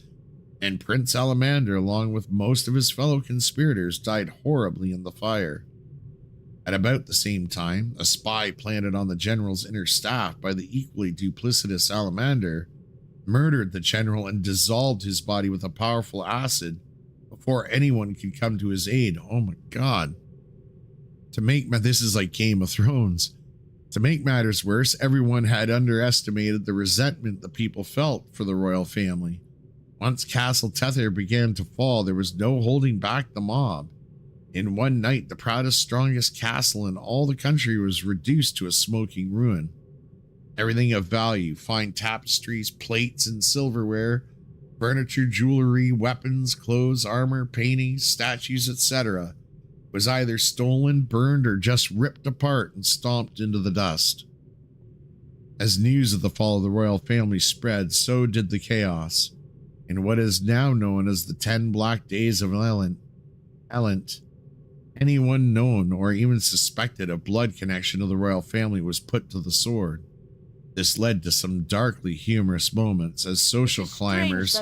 and Prince Alamander, along with most of his fellow conspirators, died horribly in the fire. At about the same time, a spy planted on the general's inner staff by the equally duplicitous Alamander murdered the general and dissolved his body with a powerful acid before anyone could come to his aid. Oh my god. This is like Game of Thrones. To make matters worse, everyone had underestimated the resentment the people felt for the royal family. Once Castle Tethir began to fall, there was no holding back the mob. In one night, the proudest, strongest castle in all the country was reduced to a smoking ruin. Everything of value, fine tapestries, plates and silverware, furniture, jewelry, weapons, clothes, armor, paintings, statues, etc., was either stolen, burned, or just ripped apart and stomped into the dust. As news of the fall of the royal family spread, so did the chaos. In what is now known as the 10 Black Days of Elent, anyone known or even suspected of blood connection to the royal family was put to the sword. This led to some darkly humorous moments as social climbers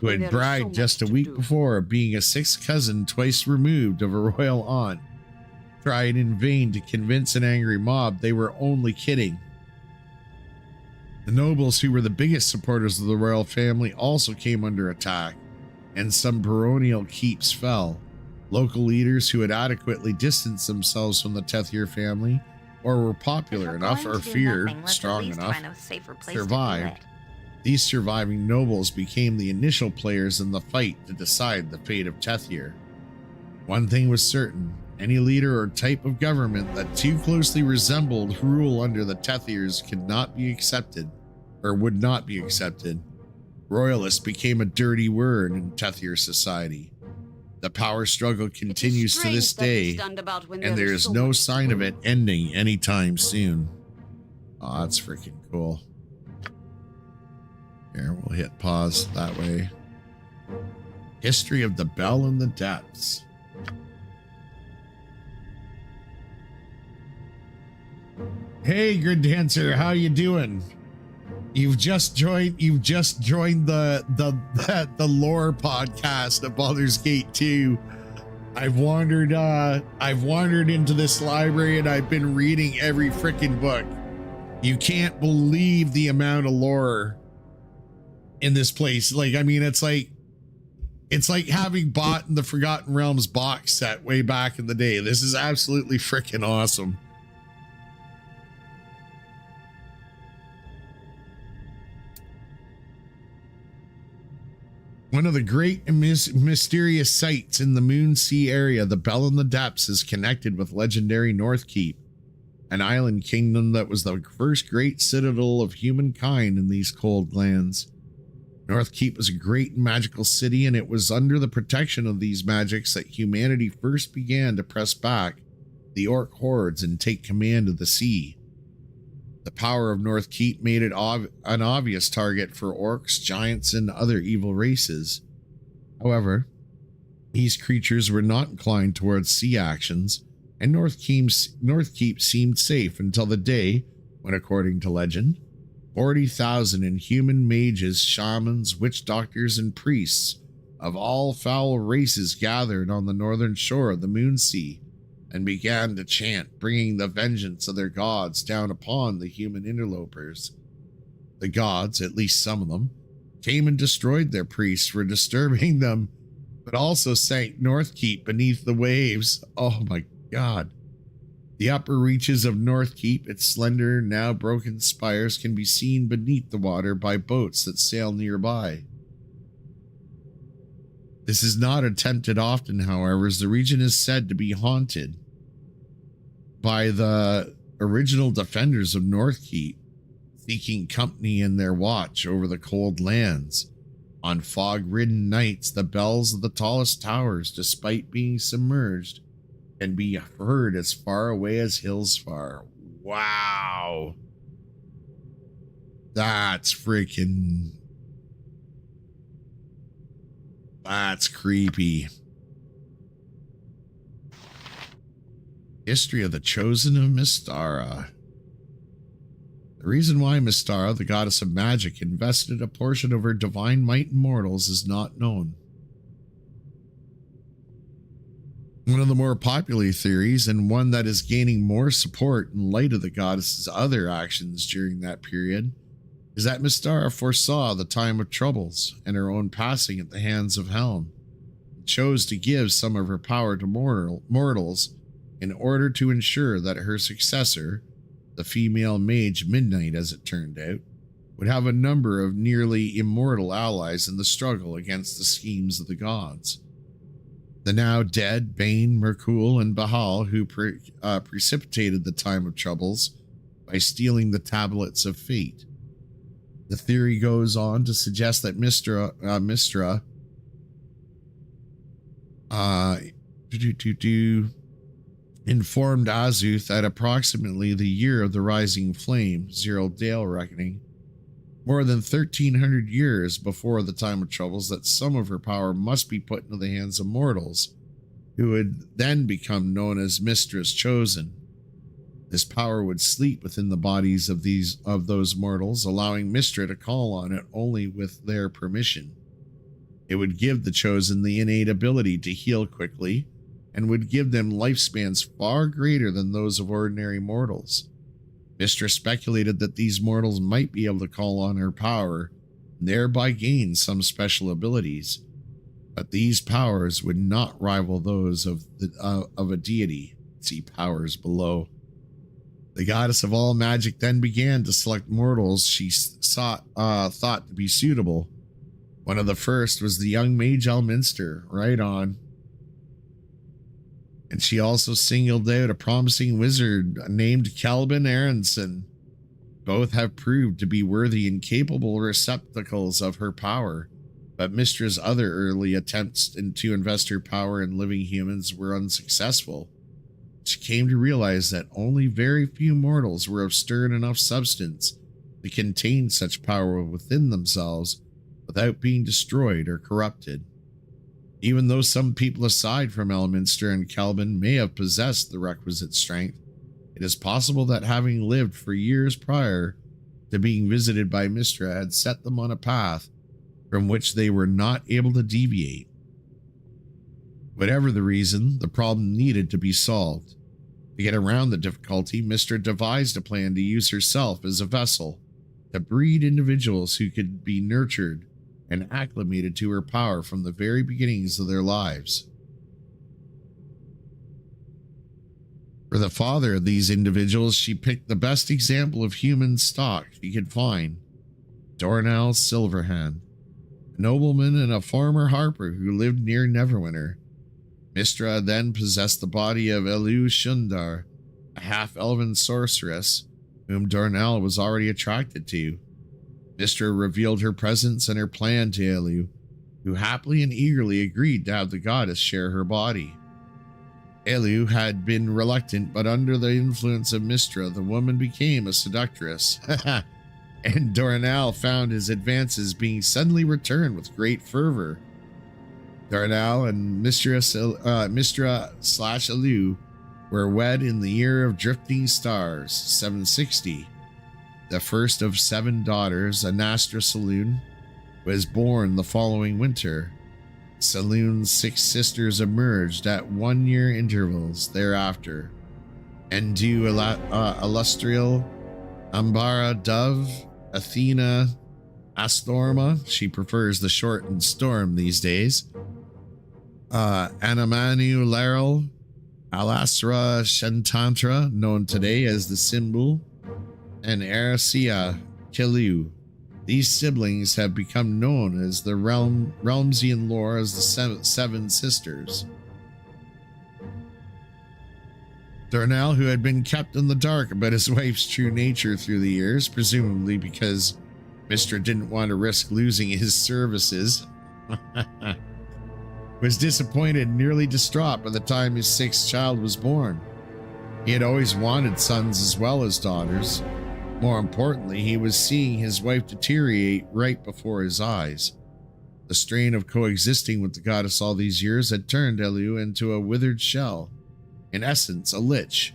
who had bragged just a week before of being a sixth cousin twice removed of a royal aunt tried in vain to convince an angry mob they were only kidding. The nobles who were the biggest supporters of the royal family also came under attack, and some baronial keeps fell. Local leaders who had adequately distanced themselves from the Tethir family or were If popular we're enough going or to do feared nothing, let's strong at least enough find a safer place to do survived. it. These surviving nobles became the initial players in the fight to decide the fate of Tethir. One thing was certain, any leader or type of government that too closely resembled rule under the Tethirs could not be accepted, or would not be accepted. Royalist became a dirty word in Tethir society. The power struggle continues to this day, and there is no sign of it ending anytime soon. Oh, that's freaking cool. Here, we'll hit pause that way. History of the Bell in the Depths. Hey, Good Dancer, how you doing? You've just joined the lore podcast of Baldur's Gate 2. I've wandered into this library and I've been reading every freaking book. You can't believe the amount of lore in this place. Like, I mean, it's like having bought the Forgotten Realms box set way back in the day. This is absolutely freaking awesome. One of the great and mysterious sites in the Moonsea area, the Bell in the Depths is connected with legendary Northkeep, an island kingdom that was the first great citadel of humankind in these cold lands. Northkeep was a great and magical city, and it was under the protection of these magics that humanity first began to press back the orc hordes and take command of the sea. The power of Northkeep made it an obvious target for orcs, giants, and other evil races. However, these creatures were not inclined towards sea actions, and Northkeep seemed safe until the day when, according to legend, 40,000 inhuman mages, shamans, witch doctors, and priests of all foul races gathered on the northern shore of the Moonsea and began to chant, bringing the vengeance of their gods down upon the human interlopers. The gods, at least some of them, came and destroyed their priests for disturbing them, but also sank Northkeep beneath the waves. Oh my God. The upper reaches of Northkeep, its slender, now broken spires, can be seen beneath the water by boats that sail nearby. This is not attempted often, however, as the region is said to be haunted by the original defenders of Northkeep, seeking company in their watch over the cold lands. On fog-ridden nights, the bells of the tallest towers, despite being submerged, can be heard as far away as hills far. Wow. That's freaking... That's creepy. History of the Chosen of Mystara. The reason why Mystara, the goddess of magic, invested a portion of her divine might in mortals is not known. One of the more popular theories, and one that is gaining more support in light of the goddess's other actions during that period, is that Mystara foresaw the time of troubles and her own passing at the hands of Helm, and chose to give some of her power to mortals in order to ensure that her successor, the female mage Midnight as it turned out, would have a number of nearly immortal allies in the struggle against the schemes of the gods. The now dead Bane, Merkul, and Bhaal, who precipitated the time of troubles by stealing the tablets of fate. The theory goes on to suggest that Mystra informed Azuth at approximately the year of the Rising Flame, Zero Dale reckoning, more than 1,300 years before the time of troubles, that some of her power must be put into the hands of mortals, who would then become known as Mistress Chosen. This power would sleep within the bodies of those mortals, allowing Mystra to call on it only with their permission. It would give the Chosen the innate ability to heal quickly, and would give them lifespans far greater than those of ordinary mortals. Mystra speculated that these mortals might be able to call on her power, and thereby gain some special abilities, but these powers would not rival those of a deity. See powers below. The goddess of all magic then began to select mortals she thought to be suitable. One of the first was the young mage Elminster, right on. And she also singled out a promising wizard named Kelvin Aronson. Both have proved to be worthy and capable receptacles of her power, but Mistra's other early attempts to invest her power in living humans were unsuccessful. She came to realize that only very few mortals were of stern enough substance to contain such power within themselves without being destroyed or corrupted. Even though some people aside from Elminster and Kelvin may have possessed the requisite strength, it is possible that having lived for years prior to being visited by Mistra had set them on a path from which they were not able to deviate. Whatever the reason, the problem needed to be solved. To get around the difficulty, Mistra devised a plan to use herself as a vessel to breed individuals who could be nurtured and acclimated to her power from the very beginnings of their lives. For the father of these individuals, she picked the best example of human stock she could find, Dornell Silverhand, a nobleman and a former harper who lived near Neverwinter. Mistra then possessed the body of Elu Shundar, a half-elven sorceress whom Dornell was already attracted to. Mistra revealed her presence and her plan to Elu, who happily and eagerly agreed to have the goddess share her body. Elu had been reluctant, but under the influence of Mistra, the woman became a seductress, and Dornell found his advances being suddenly returned with great fervor. Dornell and Mistra/Elu were wed in the year of Drifting Stars, 760. The first of 7 daughters, Anastra Saloon, was born the following winter. Saloon's 6 sisters emerged at 1-year intervals thereafter. Endu Illustrial, Ambara Dove, Athena Astorma, she prefers the shortened Storm these days, Anamanu Laral, Alasra Shentantra, known today as the Symbol, and Arasia Kilu. These siblings have become known as the Realmsian lore as the Seven Sisters. Dornell, who had been kept in the dark about his wife's true nature through the years, presumably because Mistra didn't want to risk losing his services, was disappointed and nearly distraught by the time his 6th child was born. He had always wanted sons as well as daughters. More importantly, he was seeing his wife deteriorate right before his eyes. The strain of coexisting with the goddess all these years had turned Elu into a withered shell, in essence a lich,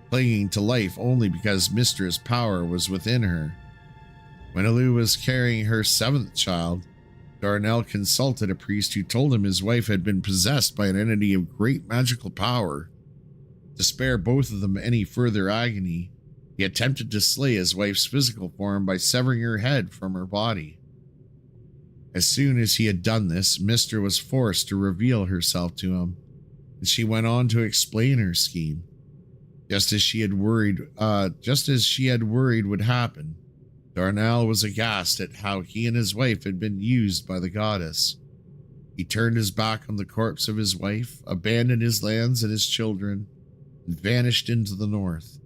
clinging to life only because Mistra's power was within her. When Elu was carrying her 7th child, Dornell consulted a priest who told him his wife had been possessed by an entity of great magical power. To spare both of them any further agony, he attempted to slay his wife's physical form by severing her head from her body. As soon as he had done this, Mistra was forced to reveal herself to him, and she went on to explain her scheme. Just as she had worried would happen, Dornell was aghast at how he and his wife had been used by the goddess. He turned his back on the corpse of his wife, abandoned his lands and his children, and vanished into the north.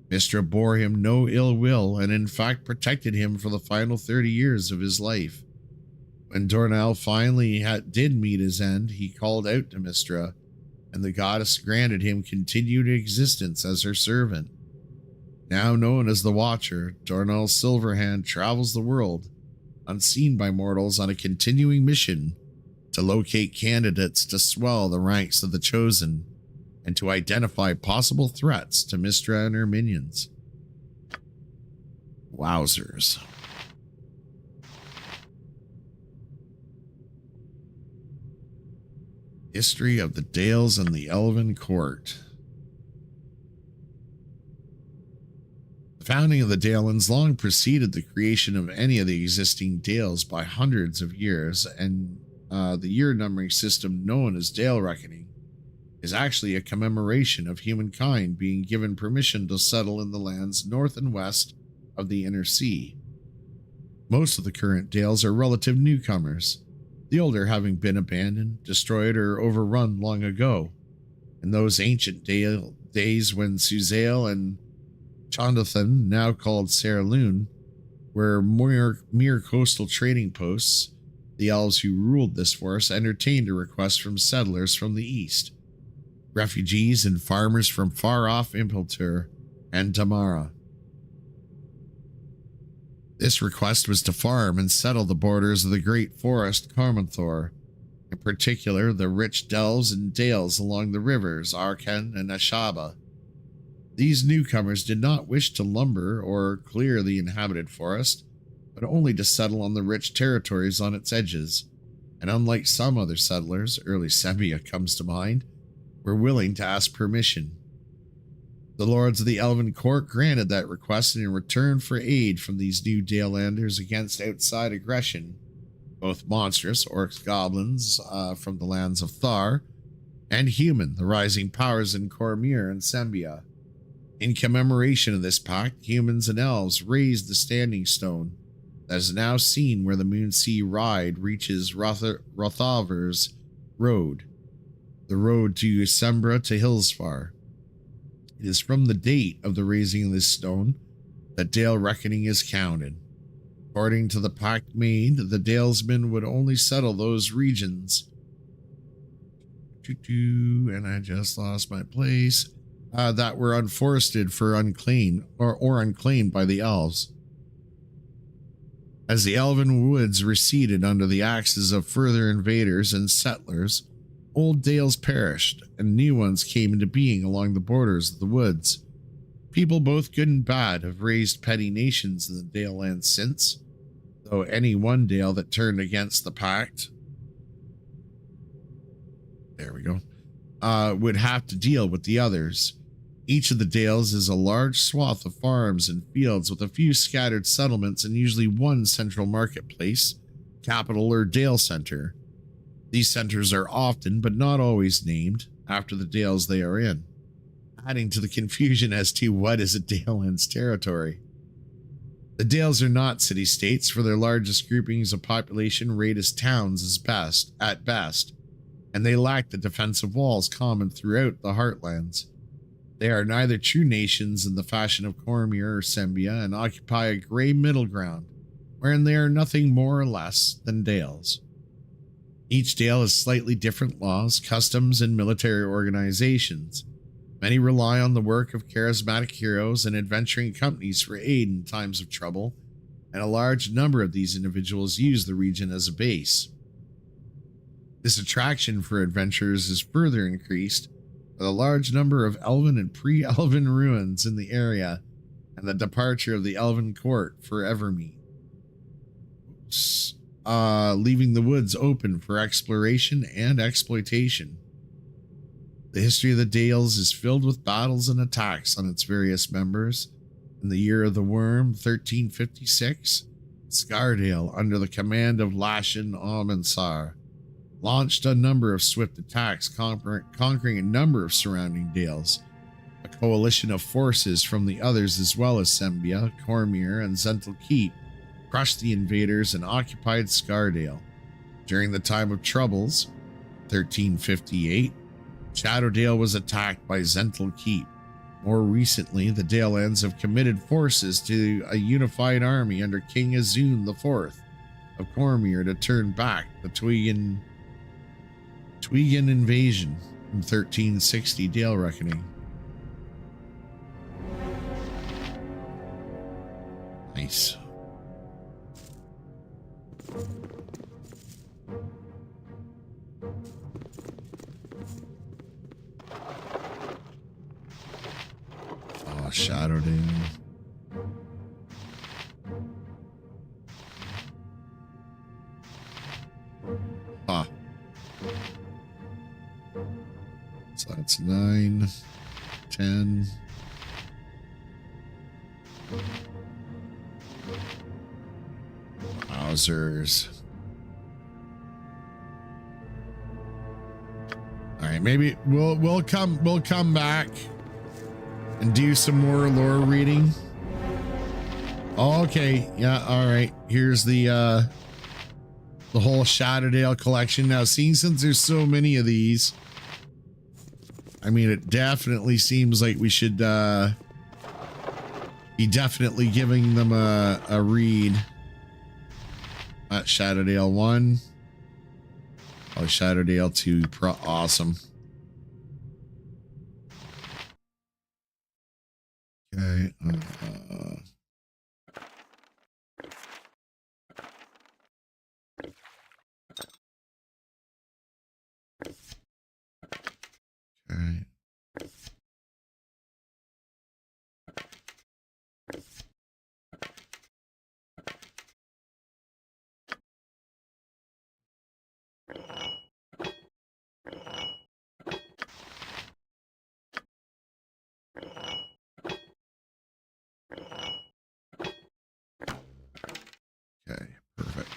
Mistra bore him no ill will and in fact protected him for the final 30 years of his life. When Dornell finally did meet his end, he called out to Mistra, and the goddess granted him continued existence as her servant. Now known as the Watcher, Dornell Silverhand travels the world, unseen by mortals, on a continuing mission to locate candidates to swell the ranks of the Chosen, and to identify possible threats to Mistra and her minions. Wowzers. History of the Dales and the Elven Court. The founding of the Dalelands long preceded the creation of any of the existing Dales by hundreds of years, and the year numbering system known as Dale Reckoning is actually a commemoration of humankind being given permission to settle in the lands north and west of the Inner Sea. Most of the current dales are relative newcomers, the older having been abandoned, destroyed, or overrun long ago. In those ancient days when Suzail and Chondathan, now called Serloon, were mere coastal trading posts, the elves who ruled this forest entertained a request from settlers from the east, refugees and farmers from far-off Impeltur and Damara. This request was to farm and settle the borders of the great forest Carmenthor, in particular the rich dells and dales along the rivers Arken and Ashaba. These newcomers did not wish to lumber or clear the inhabited forest, but only to settle on the rich territories on its edges, and unlike some other settlers, early Sembia comes to mind, were willing to ask permission. The lords of the Elven Court granted that request in return for aid from these new Dalelanders against outside aggression, both monstrous orcs, goblins from the lands of Thar, and human, the rising powers in Cormyr and Sembia. In commemoration of this pact, humans and elves raised the standing stone that is now seen where the Moonsea Ride reaches Rothaver's Road, the road to Sembra to Hillsfar. It is from the date of the raising of this stone that Dale reckoning is counted. According to the pact made, the Dalesmen would only settle those regions. And I just lost my place. That were unforested for unclaimed or unclaimed by the elves. As the elven woods receded under the axes of further invaders and settlers, old dales perished and new ones came into being along the borders of the woods. People both good and bad have raised petty nations in the Dale lands since, though any one dale that turned against the pact, there we go, would have to deal with the others. Each of the dales is a large swath of farms and fields with a few scattered settlements and usually one central marketplace, capital, or dale center. These centers are often, but not always, named after the dales they are in, adding to the confusion as to what is a Daleland's territory. The dales are not city-states, for their largest groupings of population rate as towns at best, and they lack the defensive walls common throughout the heartlands. They are neither true nations in the fashion of Cormyr or Sembia and occupy a gray middle ground, wherein they are nothing more or less than dales. Each dale has slightly different laws, customs, and military organizations. Many rely on the work of charismatic heroes and adventuring companies for aid in times of trouble, and a large number of these individuals use the region as a base. This attraction for adventurers is further increased by the large number of elven and pre-elven ruins in the area and the departure of the Elven Court for Evermeet, leaving the woods open for exploration and exploitation. The history of the Dales is filled with battles and attacks on its various members. In the year of the Worm, 1356, Scardale, under the command of Lashin Almansar, launched a number of swift attacks, conquering a number of surrounding dales. A coalition of forces from the others as well as Sembia, Cormyr, and Zental Keep crushed the invaders and occupied Scardale. During the time of troubles, 1358, Shadowdale was attacked by Zental Keep. More recently, the Dalelands have committed forces to a unified army under King Azun IV of Cormyr to turn back the Tweegan invasion in 1360 Dale Reckoning. Nice. Oh, Shadowdale. Ah. So that's 9, 10. Wowzers. Alright, maybe we'll come back and do some more lore reading. Okay, yeah, all right. Here's the whole Shatterdale collection. Now, seeing since there's so many of these, I mean, it definitely seems like we should be definitely giving them a read. Shatterdale 1. Oh, Shatterdale 2. Awesome. Okay. Okay. Okay, perfect.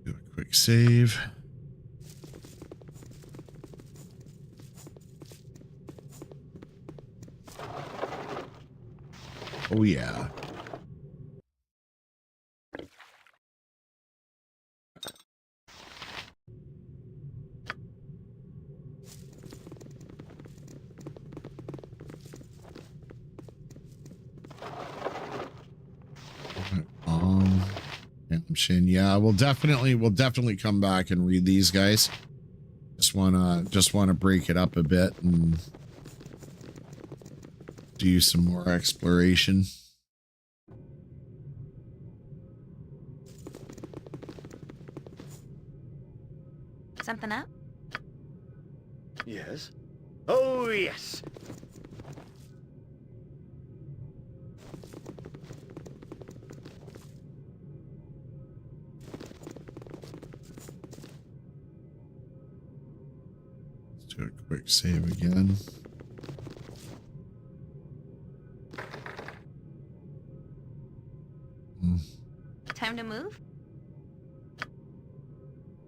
Do a quick save. Oh yeah. Yeah, we'll definitely come back and read these guys. Just wanna break it up a bit and do some more exploration. Something up? Yes? Oh, yes! Let's do a quick save again. Time to move?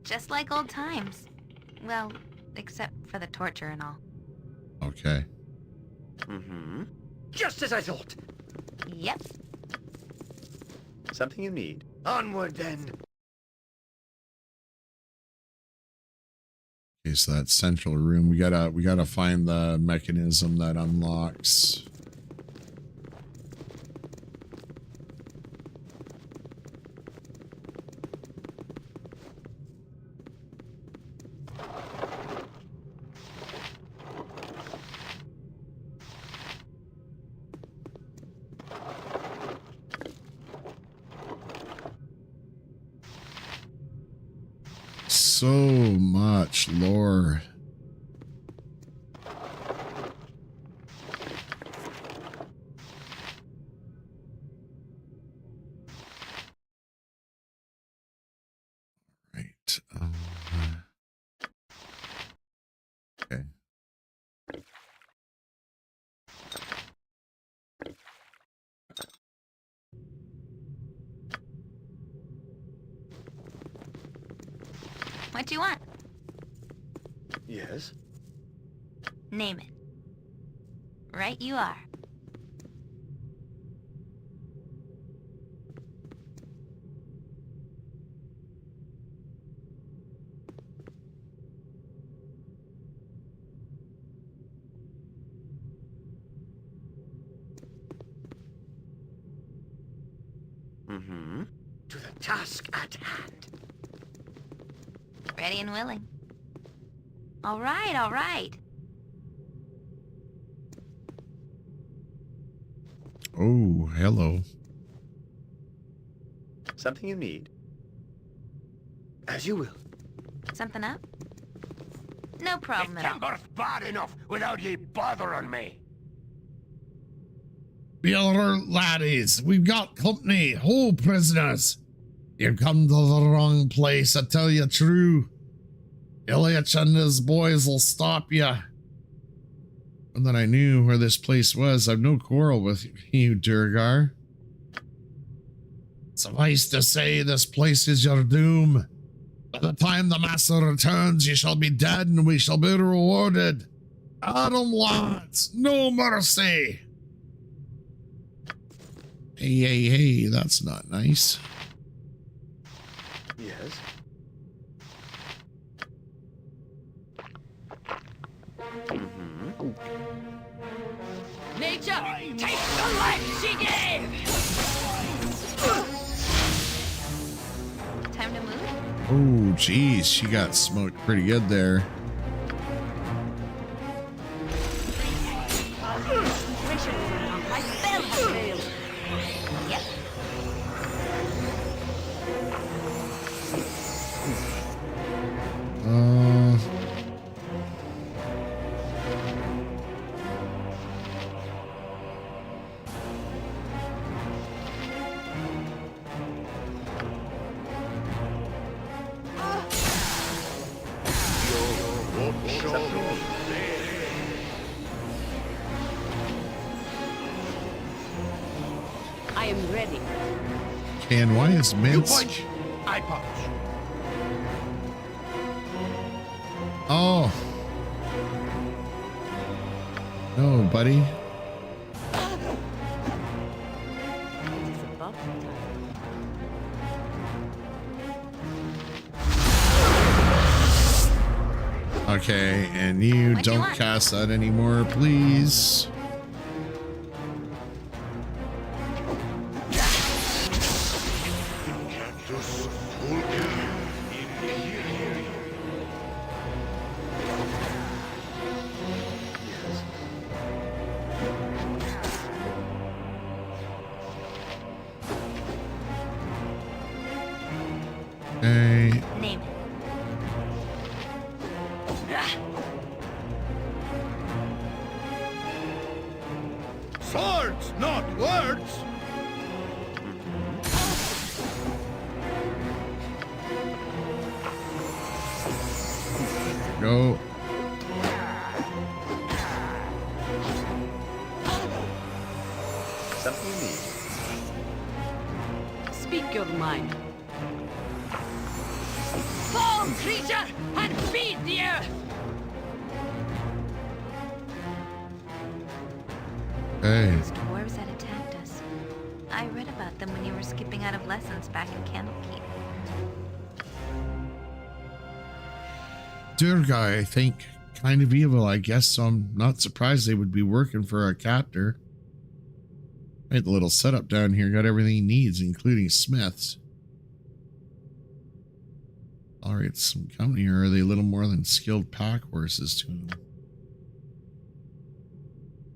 Just like old times. Well, except for the torture and all. Okay. Mm-hmm. Just as I thought! Yep. Something you need? Onward, then! Okay, so that central room, we gotta find the mechanism that unlocks. So much lore. Right. Okay. What do you want? Yes? Name it. Right you are. Mm-hmm. To the task at hand. Ready and willing. All right, all right. Oh, hello. Something you need? As you will. Something up? No problem at all. Timber's bad enough without ye bothering me. Be alert, laddies. We've got company. Hold prisoners. You've come to the wrong place, I tell you true. Ilyich and his boys will stop you. And then I knew where this place was. I've no quarrel with you, Durgar. Suffice to say, this place is your doom. By the time the master returns, ye shall be dead and we shall be rewarded. Adam lads, no mercy. Hey, that's not nice. Yes. Nature, take the life she gave! Time to move? Oh, geez, she got smoked pretty good there. My spell has failed. Yep. I am ready. And why is You Minsk? punch, I punch. Oh. No, buddy. It is about time. Okay, and you What do you don't want? cast that anymore, please. Okay. Name it. Swords, not words. Go. Something you need. Speak your mind. Fall, creature, and feed the earth! Hey. Those dwarves that attacked us. I read about them when you were skipping out of lessons back in Candlekeep. Durga, I think. Kind of evil, I guess, so I'm not surprised they would be working for our captor. Right, the little setup down here got everything he needs, including smiths. Alright, some company, or are they little more than skilled pack horses to him?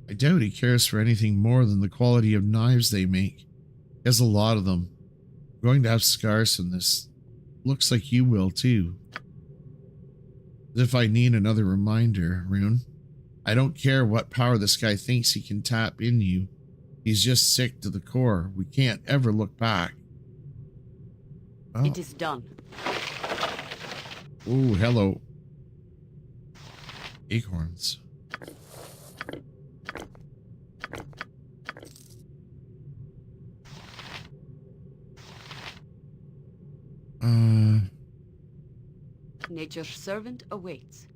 I doubt he cares for anything more than the quality of knives they make. He has a lot of them. I'm going to have scars in this. Looks like you will too. As if I need another reminder, Rune. I don't care what power this guy thinks he can tap in you. He's just sick to the core. We can't ever look back. Oh, It is done. ooh, hello. Acorns. Nature's servant awaits.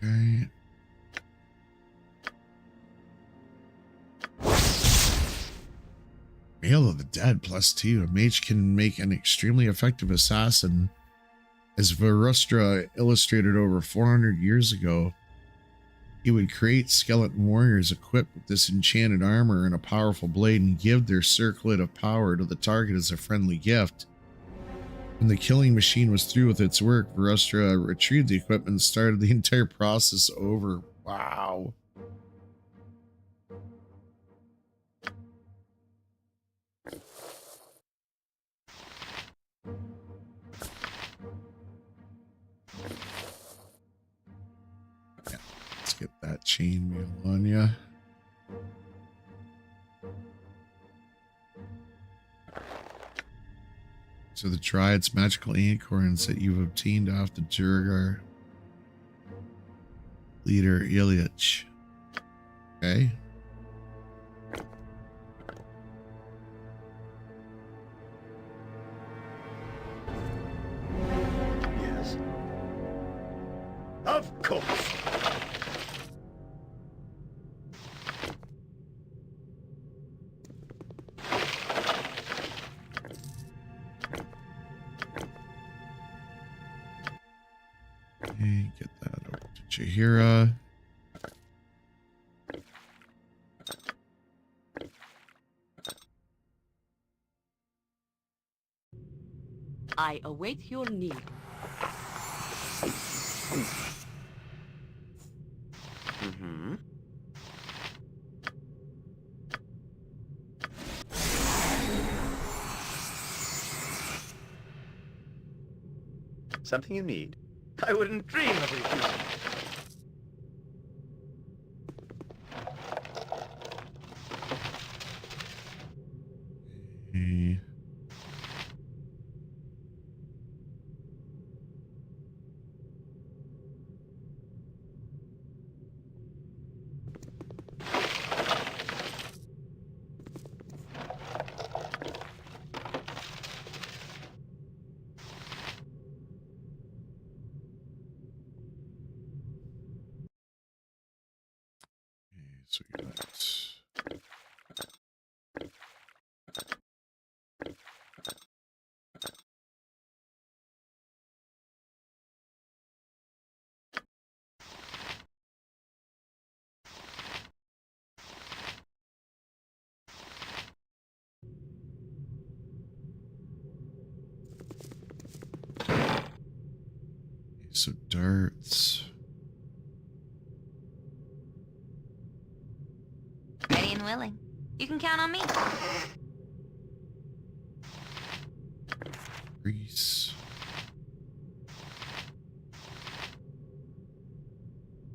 Okay. Mail of the Dead +2. A mage can make an extremely effective assassin. As Varustra illustrated over 400 years ago, he would create skeleton warriors equipped with this enchanted armor and a powerful blade and give their circlet of power to the target as a friendly gift. When the killing machine was through with its work, Varustra retrieved the equipment and started the entire process over. Wow. Yeah, let's get that chainmail on ya. to the Triad's magical acorns that you've obtained off the Durgar leader Ilyich. Okay. Yes. Of course. Okay, get that over to Jaheira. I await your need. Mm-hmm. Something you need? I wouldn't dream of refusing. Okay. So we got so darts. Ready and willing. You can count on me. Grease.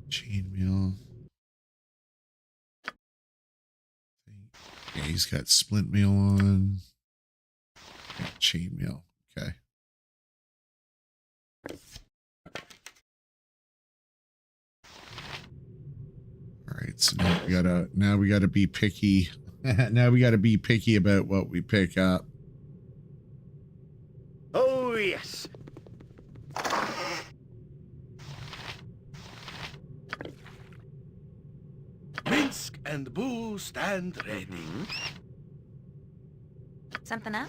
Chainmail. Yeah, he's got splint mail on. Got chainmail. Okay. All right, so now we gotta be picky. Now we gotta be picky about what we pick up. Oh, yes. Minsk and Boo stand ready. Something up?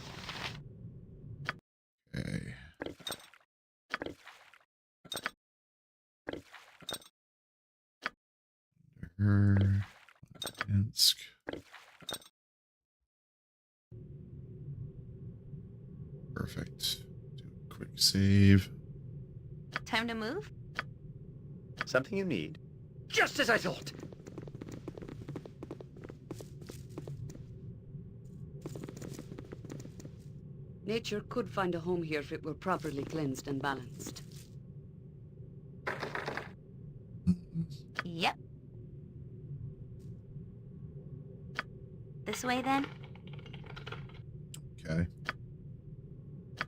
Okay. Her. Minsk. Perfect. Do a quick save. Time to move? Something you need? Just as I thought. Nature could find a home here if it were properly cleansed and balanced. Yep. This way then? Okay.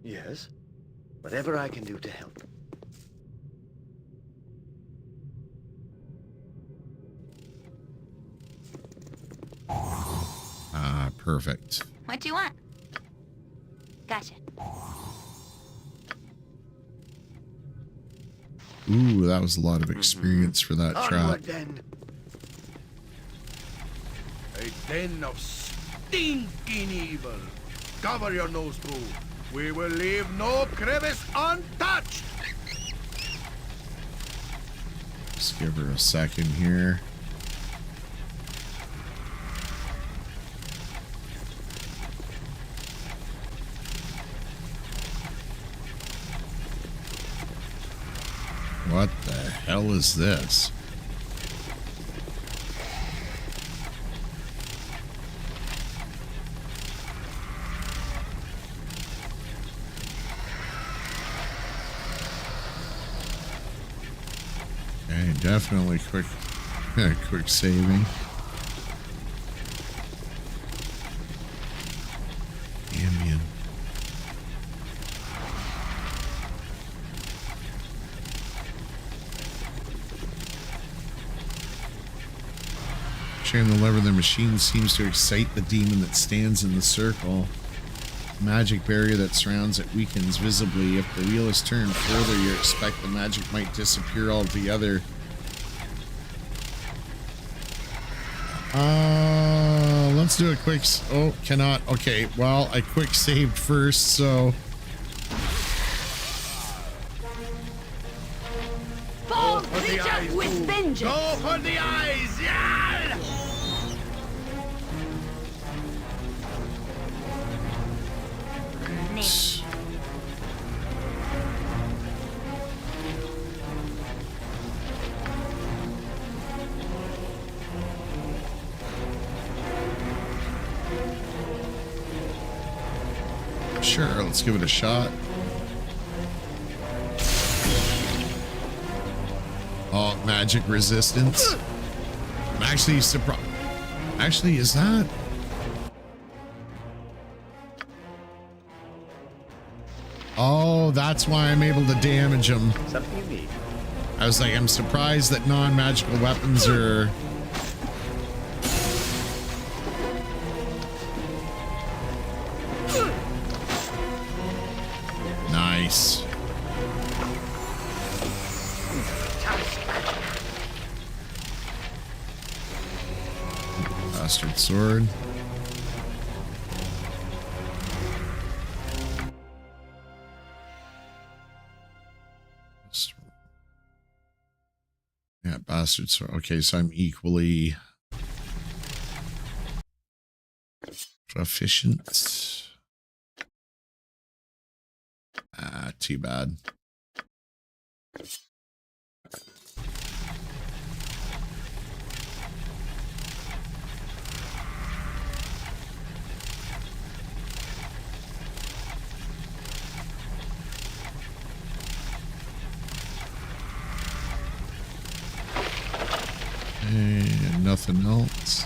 Yes. Whatever I can do to help. Ah, perfect. What you want? Gotcha. Ooh, that was a lot of experience for that trap. Onward then. A den of stinking evil. Cover your nose, Boo. We will leave no crevice untouched. Just give her a second here. What the hell is this? Okay, definitely quick saving. Ambien. Turn the lever, the machine seems to excite the demon that stands in the circle. The magic barrier that surrounds it weakens visibly. If the wheel is turned further, you expect the magic might disappear altogether. Let's do a quick... Oh, cannot. Okay, well, I quick saved first, so... Bhaal, reach out with vengeance! Go for the eyes! Yeah! Right. Sure, let's give it a shot. Oh, magic resistance. I'm actually surprised. Actually, is that? Oh, that's why I'm able to damage him. Something you need. I was like, I'm surprised that non-magical weapons are... Nice. Bastard sword. Yeah, bastard sword. Okay, so I'm equally proficient. Ah, too bad. And nothing else.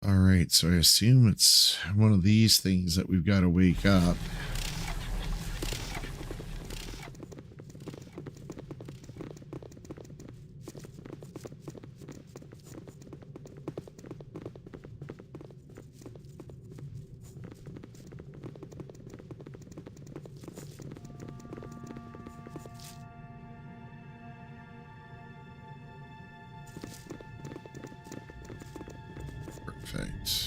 All right, so I assume it's one of these things that we've got to wake up. Perfect.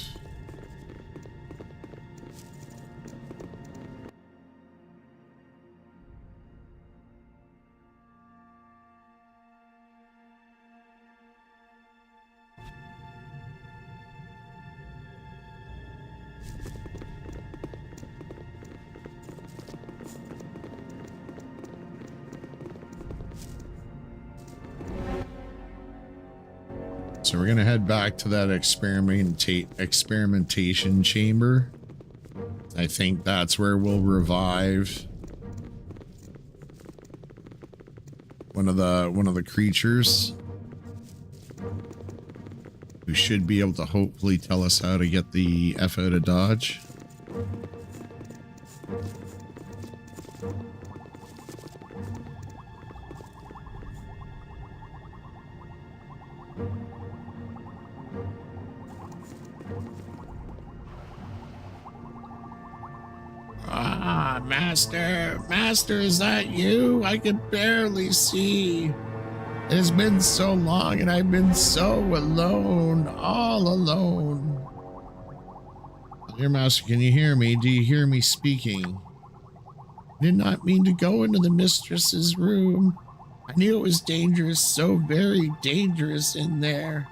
So we're gonna head back to that experimentation chamber. I think that's where we'll revive one of the creatures who should be able to hopefully tell us how to get the F out of Dodge. Master, is that you? I can barely see. It has been so long and I've been so alone, all alone. Dear Master, can you hear me? Do you hear me speaking? I did not mean to go into the mistress's room. I knew it was dangerous, so very dangerous in there.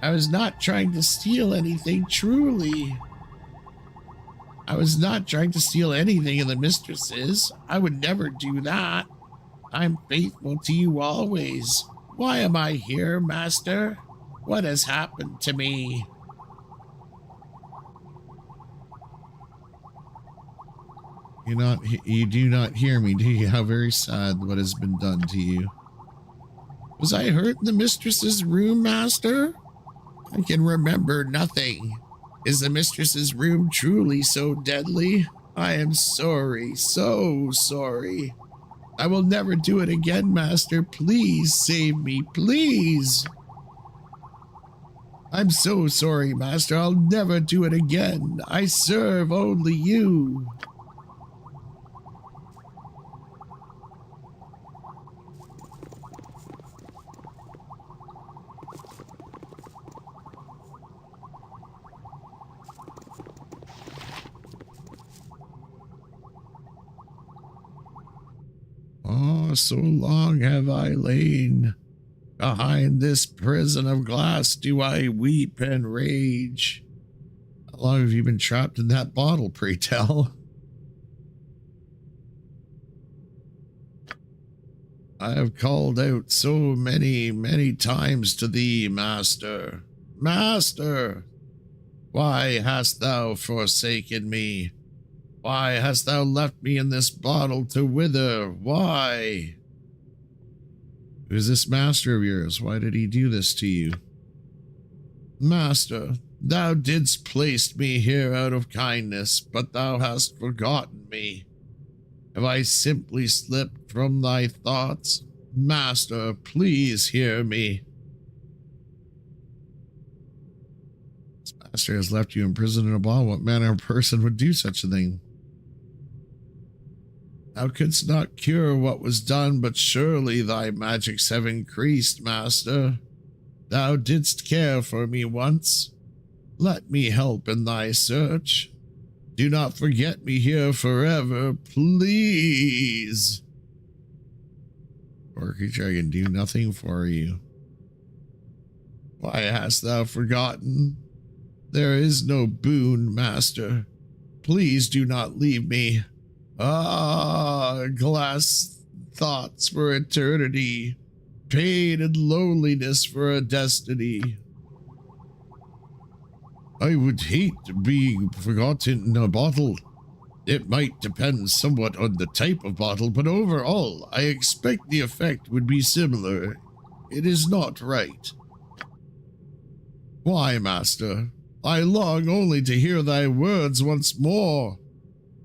I was not trying to steal anything, truly. I was not trying to steal anything in the mistress's. I would never do that. I'm faithful to you always. Why am I here, Master? What has happened to me? You do not hear me, do you? How very sad what has been done to you. Was I hurt in the mistress's room, Master? I can remember nothing. Is the mistress's room truly so deadly? I am sorry, so sorry. I will never do it again, Master. Please save me, please. I'm so sorry, Master. I'll never do it again. I serve only you. Oh, so long have I lain. Behind this prison of glass do I weep and rage. How long have you been trapped in that bottle, pray tell? I have called out so many, many times to thee, Master. Master! Why hast thou forsaken me? Why hast thou left me in this bottle to wither? Why? Who's this master of yours? Why did he do this to you? Master, thou didst place me here out of kindness, but thou hast forgotten me. Have I simply slipped from thy thoughts? Master, please hear me. This master has left you imprisoned in a bottle. What manner of person would do such a thing? Thou couldst not cure what was done, but surely thy magics have increased, Master. Thou didst care for me once. Let me help in thy search. Do not forget me here forever, please. Poor creature, I can do nothing for you. Why hast thou forgotten? There is no boon, Master. Please do not leave me. Ah, glass thoughts for eternity, pain and loneliness for a destiny. I would hate being forgotten in a bottle. It might depend somewhat on the type of bottle, but overall, I expect the effect would be similar. It is not right. Why, Master? I long only to hear thy words once more.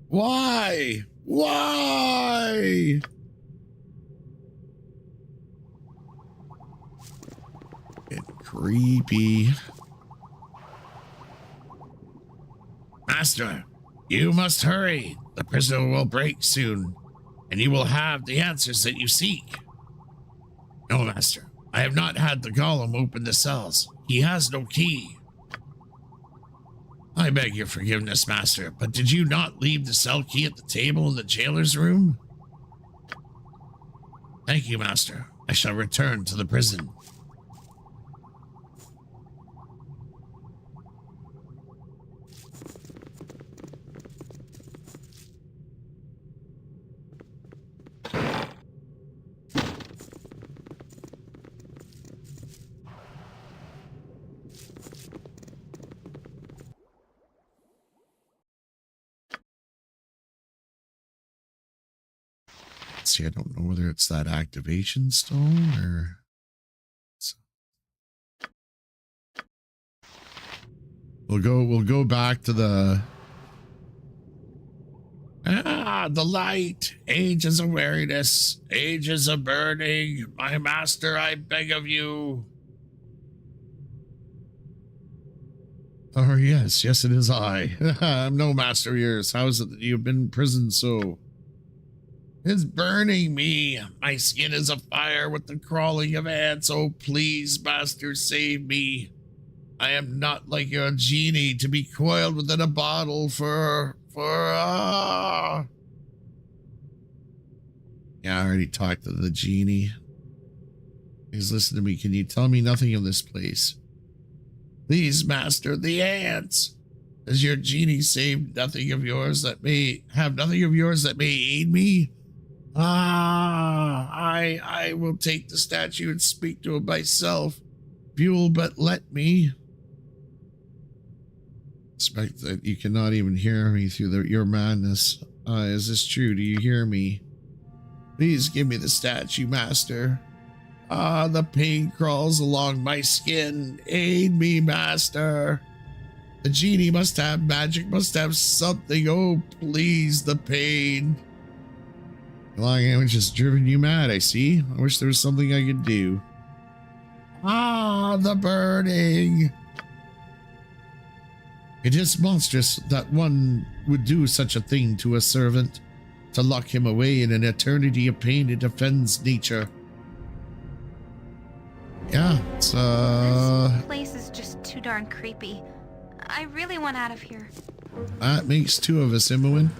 Why? Why? Get creepy. Master, you must hurry. The prisoner will break soon, and you will have the answers that you seek. No, Master, I have not had the golem open the cells. He has no key. I beg your forgiveness, Master, but did you not leave the cell key at the table in the jailer's room? Thank you, Master. I shall return to the prison. See, I don't know whether it's that activation stone or... We'll go back to the... the light. Ages of weariness. Ages of burning. My master, I beg of you. Oh, yes, it is I. I'm no master of yours. How is it that you've been in prison so... It's burning me. My skin is afire with the crawling of ants. Oh, please, Master, save me. I am not like your genie to be coiled within a bottle for Yeah, I already talked to the genie. Please listen to me. Can you tell me nothing of this place? Please, Master, the ants. Does your genie save nothing of yours that may aid me? I will take the statue and speak to it myself. If you will but let me. Expect that you cannot even hear me through your madness. Is this true? Do you hear me? Please give me the statue, Master. The pain crawls along my skin. Aid me, Master. The genie must have magic, must have something. Oh, please, the pain. Language has driven you mad, I see. I wish there was something I could do. Ah, the burning. It is monstrous that one would do such a thing to a servant. To lock him away in an eternity of pain, it offends nature. Yeah, it's This place is just too darn creepy. I really want out of here. that makes two of us, Imoen.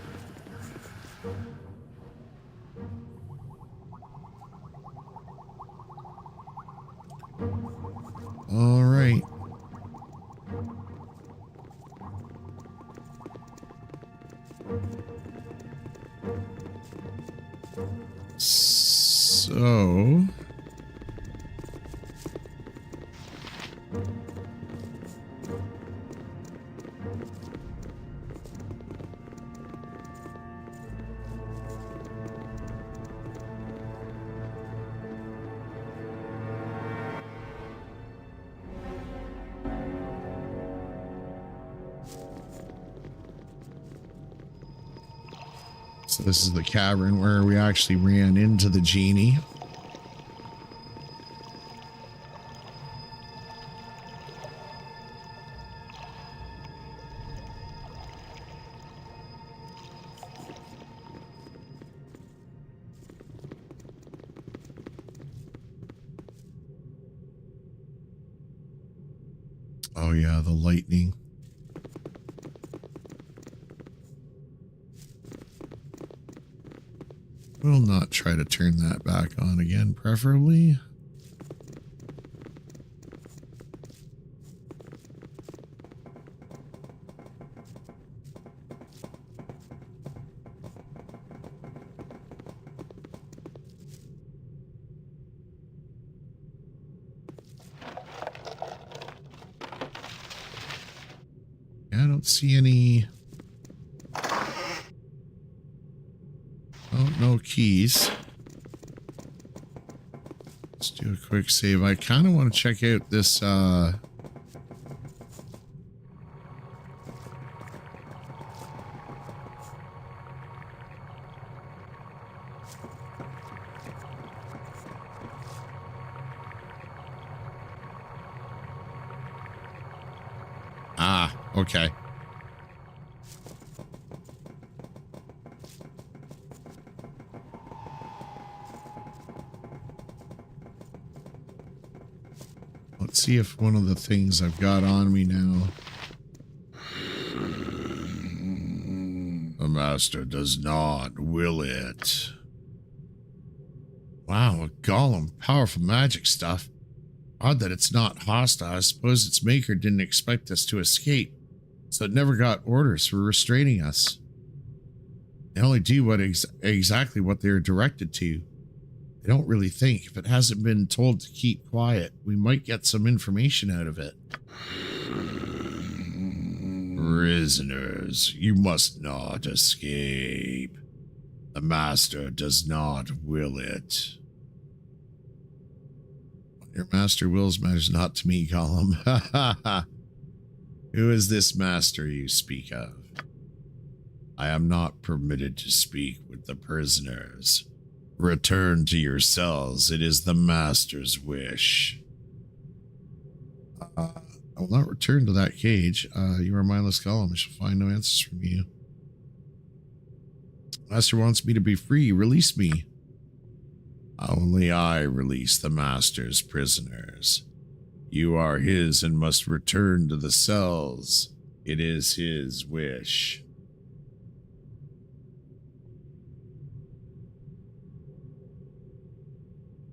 All right. So this is the cavern where we actually ran into the genie. Oh yeah, the lightning. We'll not try to turn that back on again, preferably. I don't see any. Oh, no keys. Let's do a quick save. I kind of want to check out this, okay. Let's see if one of the things I've got on me now. The master does not will it. Wow, a golem. Powerful magic stuff. Odd that it's not hostile. I suppose its maker didn't expect us to escape, so it never got orders for restraining us. They only do what exactly what they're directed to. They don't really think. If it hasn't been told to keep quiet, we might get some information out of it. Prisoners, you must not escape. The master does not will it. What your master wills matters not to me, Gollum. Who is this master you speak of? I am not permitted to speak with the prisoners. Return to your cells. It is the master's wish. I will not return to that cage. You are mindless Gollum. I shall find no answers from you. Master wants me to be free. Release me. Only I release the master's prisoners. You are his and must return to the cells. It is his wish.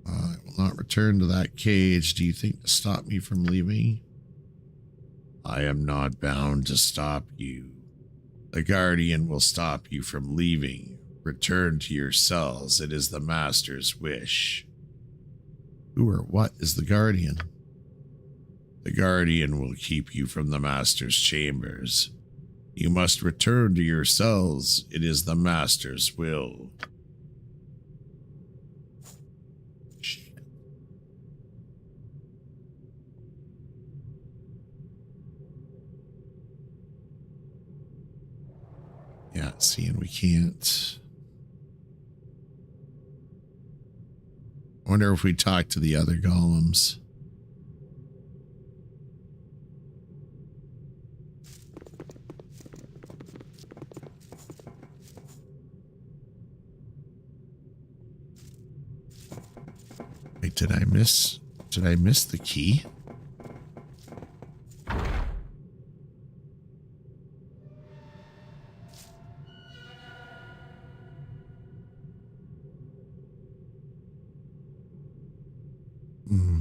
I will not return to that cage. Do you think to stop me from leaving? I am not bound to stop you. The guardian will stop you from leaving. Return to your cells. It is the master's wish. Who or what is the guardian? The guardian will keep you from the master's chambers. You must return to your cells. It is the master's will. Yeah, seeing we can't. I wonder if we talk to the other golems. Wait, did I miss the key? Hmm.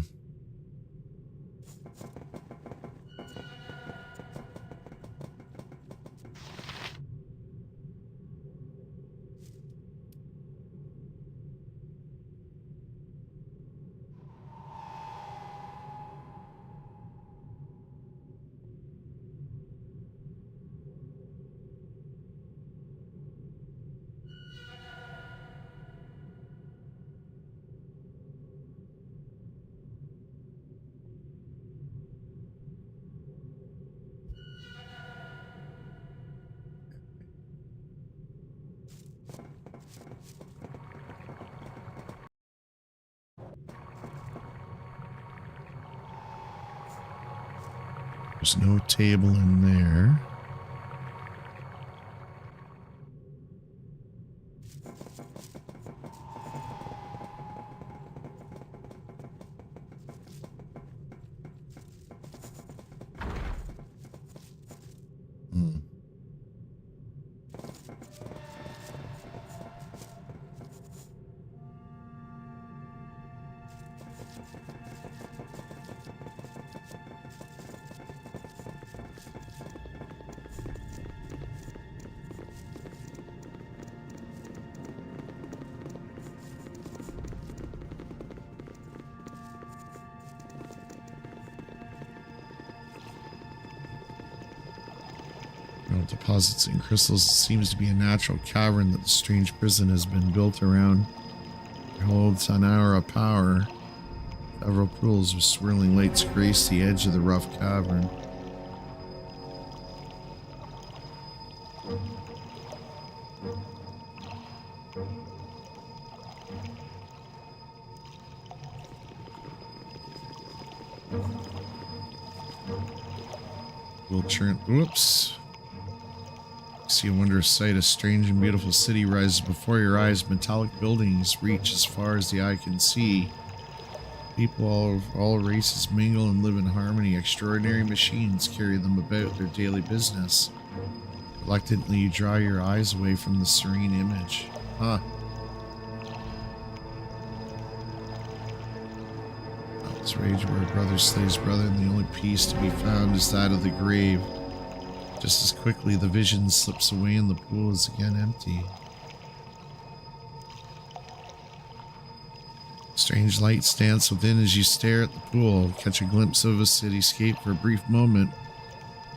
There's no table in there. Hmm. Deposits and crystals. It seems to be a natural cavern that the strange prison has been built around. It holds an hour of power. Several pools with swirling lights grace the edge of the rough cavern. We'll turn. Whoops. See a wondrous sight. A strange and beautiful city rises before your eyes. Metallic buildings reach as far as the eye can see. People of all races mingle and live in harmony. Extraordinary machines carry them about their daily business. Reluctantly, you draw your eyes away from the serene image. Huh. It's rage where a brother slays brother, and the only peace to be found is that of the grave. Just as quickly, the vision slips away and the pool is again empty. Strange lights dance within as you stare at the pool, catch a glimpse of a cityscape for a brief moment.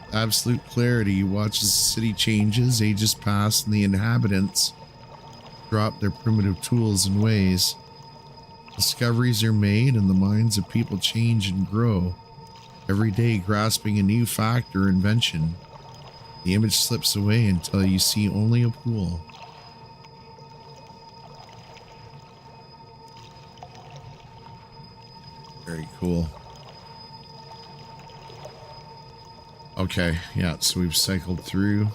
With absolute clarity, you watch as the city changes, ages pass, and the inhabitants drop their primitive tools and ways. Discoveries are made, and the minds of people change and grow, every day grasping a new fact or invention. The image slips away until you see only a pool. Very cool. Okay, yeah, so we've cycled through.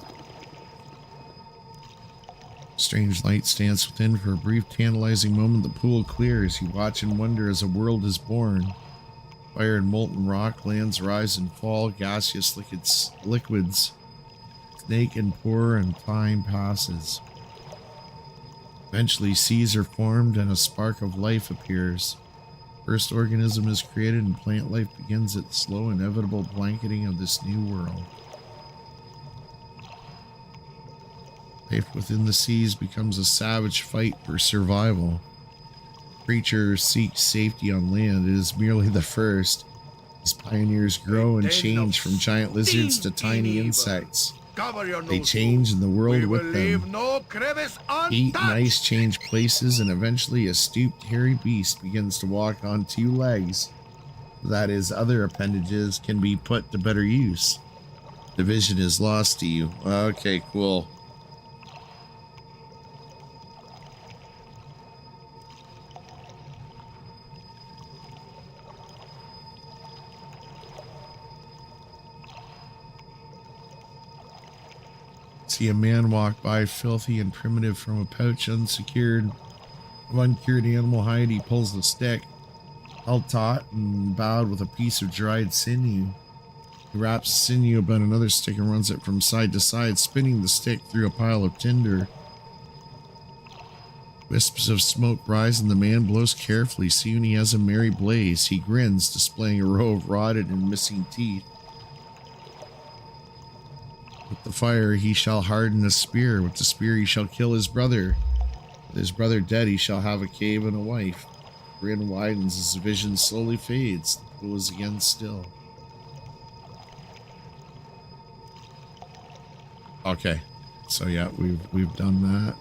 Strange lights dance within for a brief, tantalizing moment. The pool clears. You watch and wonder as a world is born. Fire and molten rock, lands rise and fall, gaseous liquids snake and pour, and time passes. Eventually, seas are formed and a spark of life appears. First organism is created and plant life begins its slow, inevitable blanketing of this new world. Life within the seas becomes a savage fight for survival. Creatures seek safety on land. It is merely the first. As pioneers grow and change from giant lizards to tiny insects. They change and the world with them. Heat and ice change places, and eventually a stooped, hairy beast begins to walk on two legs. That is, other appendages can be put to better use. The vision is lost to you. Okay, cool. See a man walk by, filthy and primitive, from a pouch unsecured of uncured animal hide. He pulls the stick, held taut and bowed with a piece of dried sinew. He wraps the sinew about another stick and runs it from side to side, spinning the stick through a pile of tinder. Wisps of smoke rise and the man blows carefully. Soon he has a merry blaze. He grins, displaying a row of rotted and missing teeth. With the fire he shall harden a spear. With the spear he shall kill his brother. With his brother dead he shall have a cave and a wife. The grin widens as the vision slowly fades. The pool is again still. Okay, so yeah, we've done that.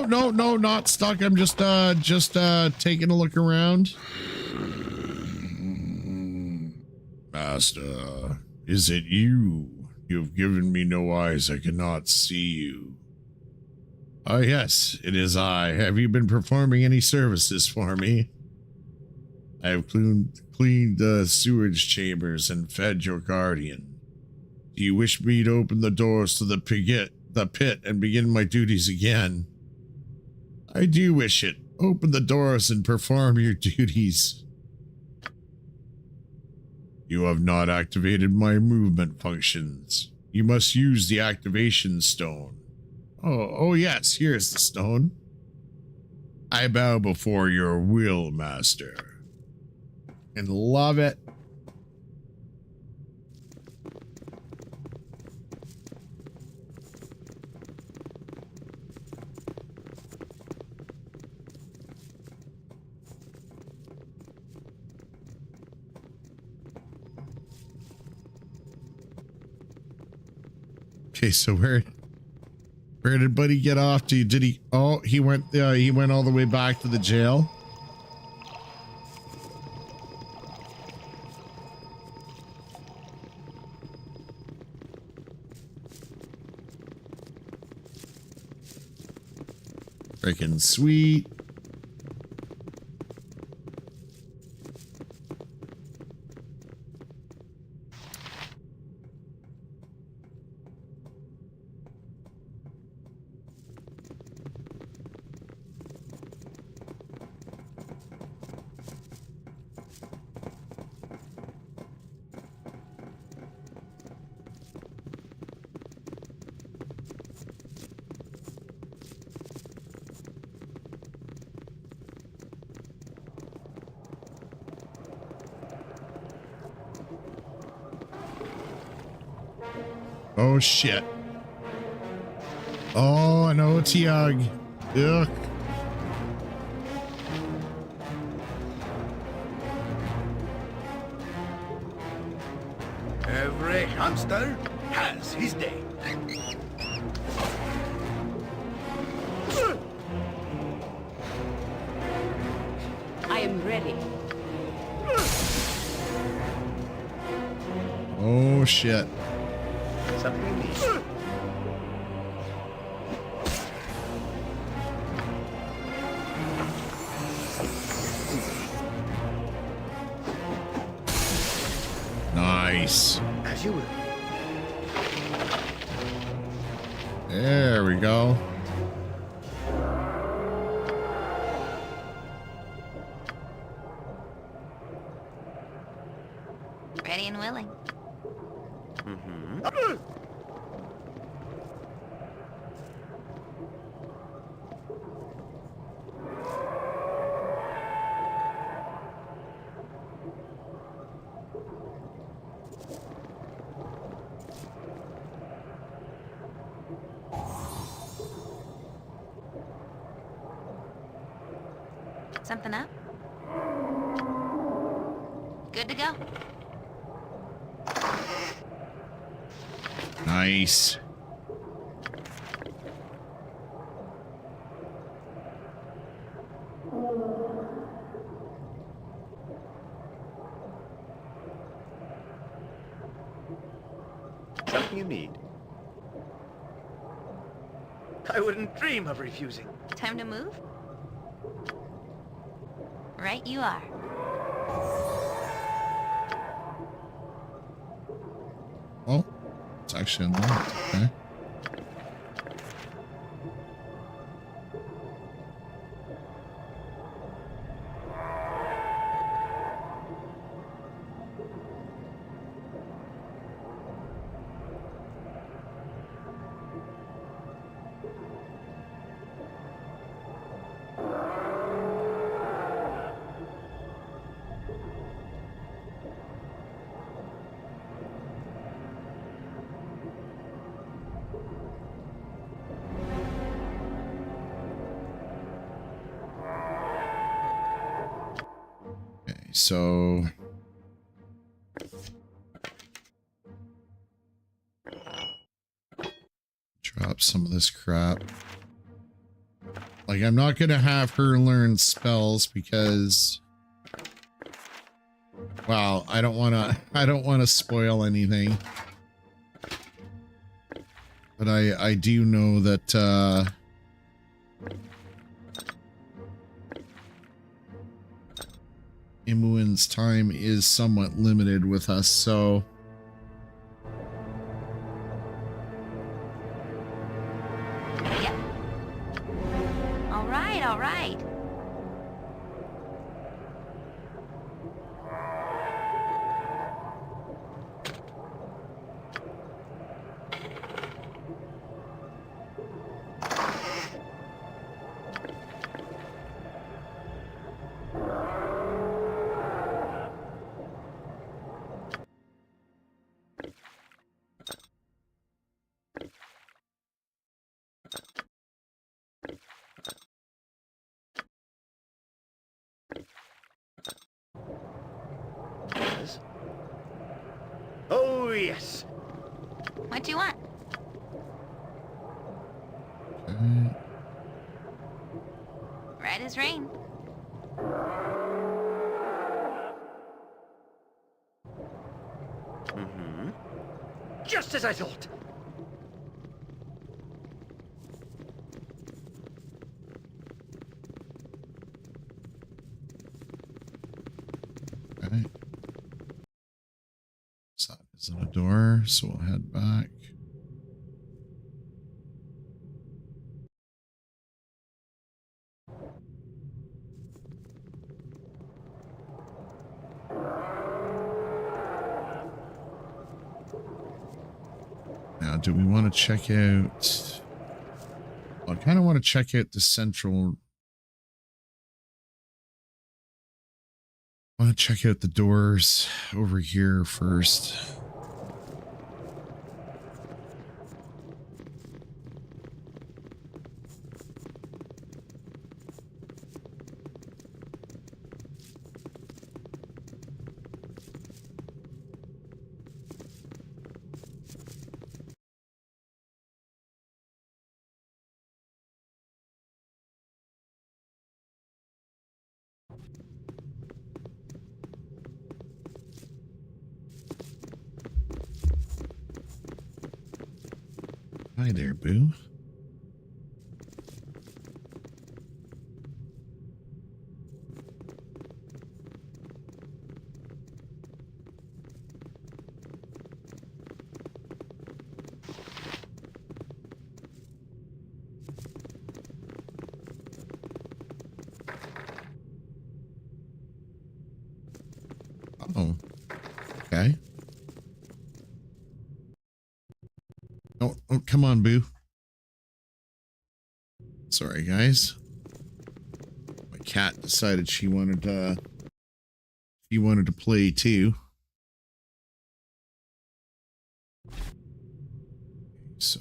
No, not stuck. I'm just taking a look around. Master, is it you? You've given me no eyes. I cannot see you. Oh, yes, it is I. Have you been performing any services for me? I have cleaned the sewage chambers and fed your guardian. Do you wish me to open the doors to the pit and begin my duties again? I do wish it. Open the doors and perform your duties. You have not activated my movement functions. You must use the activation stone. Oh yes, here's the stone. I bow before your will, master. And love it. Okay, so where did Buddy get off to? Did he? Oh, he went all the way back to the jail. Freaking sweet. Oh shit. Oh, an Otiag. Ugh. Every hamster has his day. I am ready. Oh shit. Something you need. Nice. As you will. There we go. Ready and willing. Something up? Good to go. Nice. Something you need? I wouldn't dream of refusing. Time to move? Right you are. Oh, it's actually unlocked. Okay. So drop some of this crap. Like, I'm not gonna have her learn spells because, well, I don't wanna spoil anything. But I do know that Imoen's time is somewhat limited with us, so Yep. All right, all right. Yes. Oh, yes. What do you want? okay. Right as rain. Mm-hmm. Just as I thought. Okay. So that isn't a door, so we'll head back. Now, do we want to check out... I kind of want to check out the central... I want to check out the doors over here first. Hi there, Boo. Oh, okay. Oh, come on, Boo. Sorry, guys. My cat decided she wanted to play too. So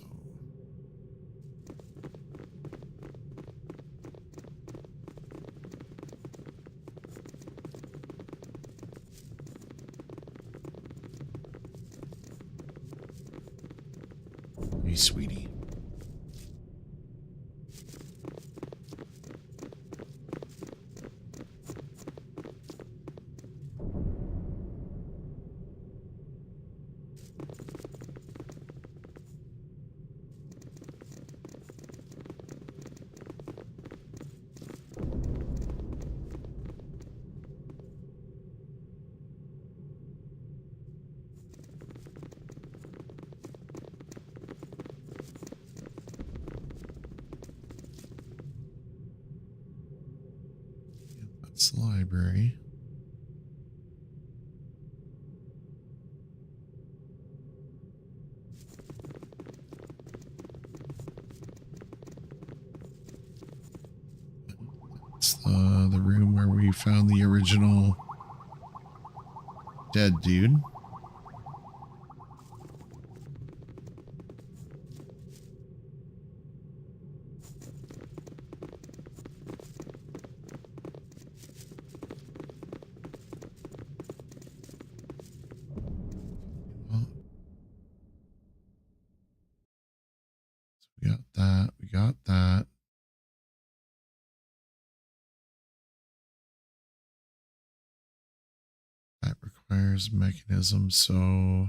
hey, sweetie. That's the library. It's the room where we found the original dead dude. We got that. We got that. That requires mechanism, so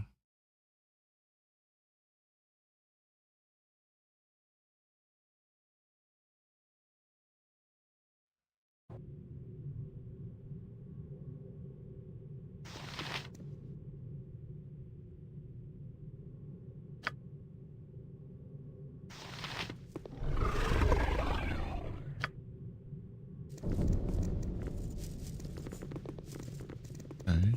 okay.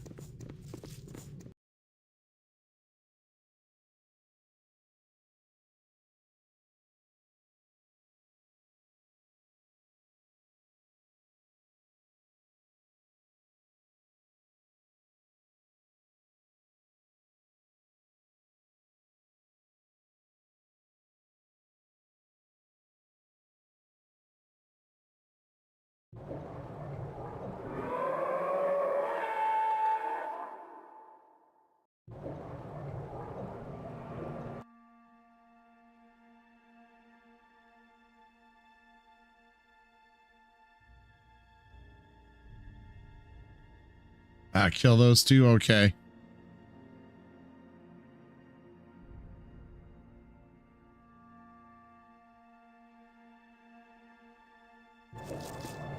Kill those two. Okay.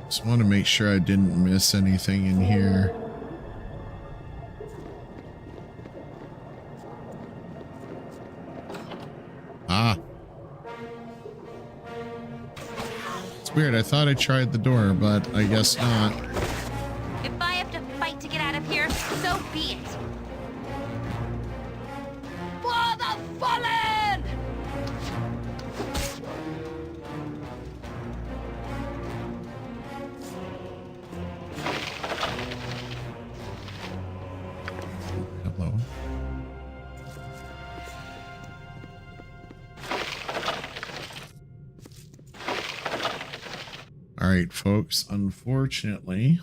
Just want to make sure I didn't miss anything in here. Ah. It's weird. I thought I tried the door, but I guess not. If I have to fight to get out of here, so be it. For the fallen! Hello. All right, folks. Unfortunately,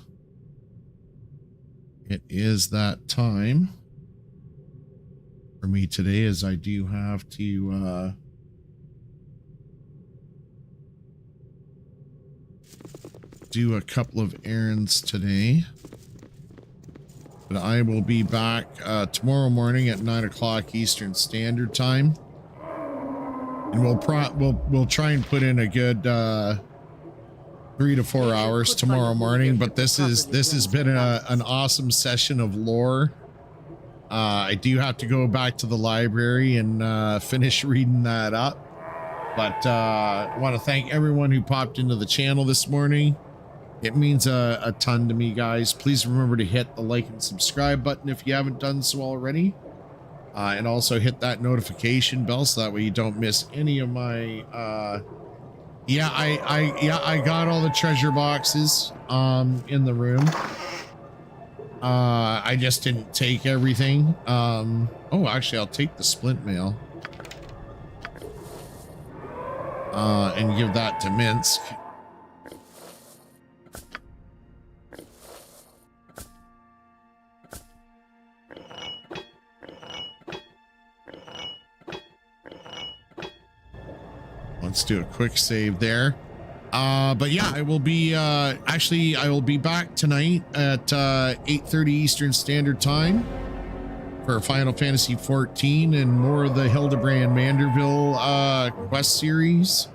it is that time for me today, as I do have to do a couple of errands today. But I will be back tomorrow morning at 9 o'clock Eastern Standard Time, and we'll try and put in a good 3 to 4 hours tomorrow morning. But this has been an awesome session of lore. I do have to go back to the library and finish reading that up. But I want to thank everyone who popped into the channel this morning. It means a ton to me, guys. Please remember to hit the like and subscribe button if you haven't done so already. And also hit that notification bell so that way you don't miss any of my yeah, I got all the treasure boxes in the room. I just didn't take everything. Oh, actually I'll take the splint mail. And give that to Minsk. Let's do a quick save there. But yeah, I will be actually I will be back tonight at 8:30 Eastern Standard Time for Final Fantasy 14 and more of the Hildebrand Manderville quest series.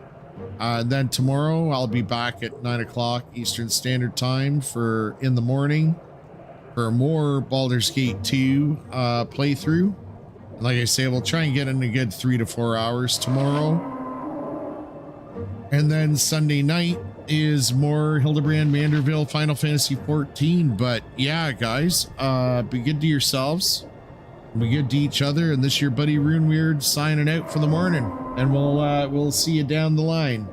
Then tomorrow I'll be back at 9 o'clock Eastern Standard Time for in the morning for more Baldur's Gate 2 playthrough. And like I say, we'll try and get in a good 3 to 4 hours tomorrow. And then Sunday night, is more Hildebrand Manderville Final Fantasy 14. But yeah, guys, be good to yourselves. Be good to each other. And this your buddy Runewyrd signing out for the morning. And we'll see you down the line.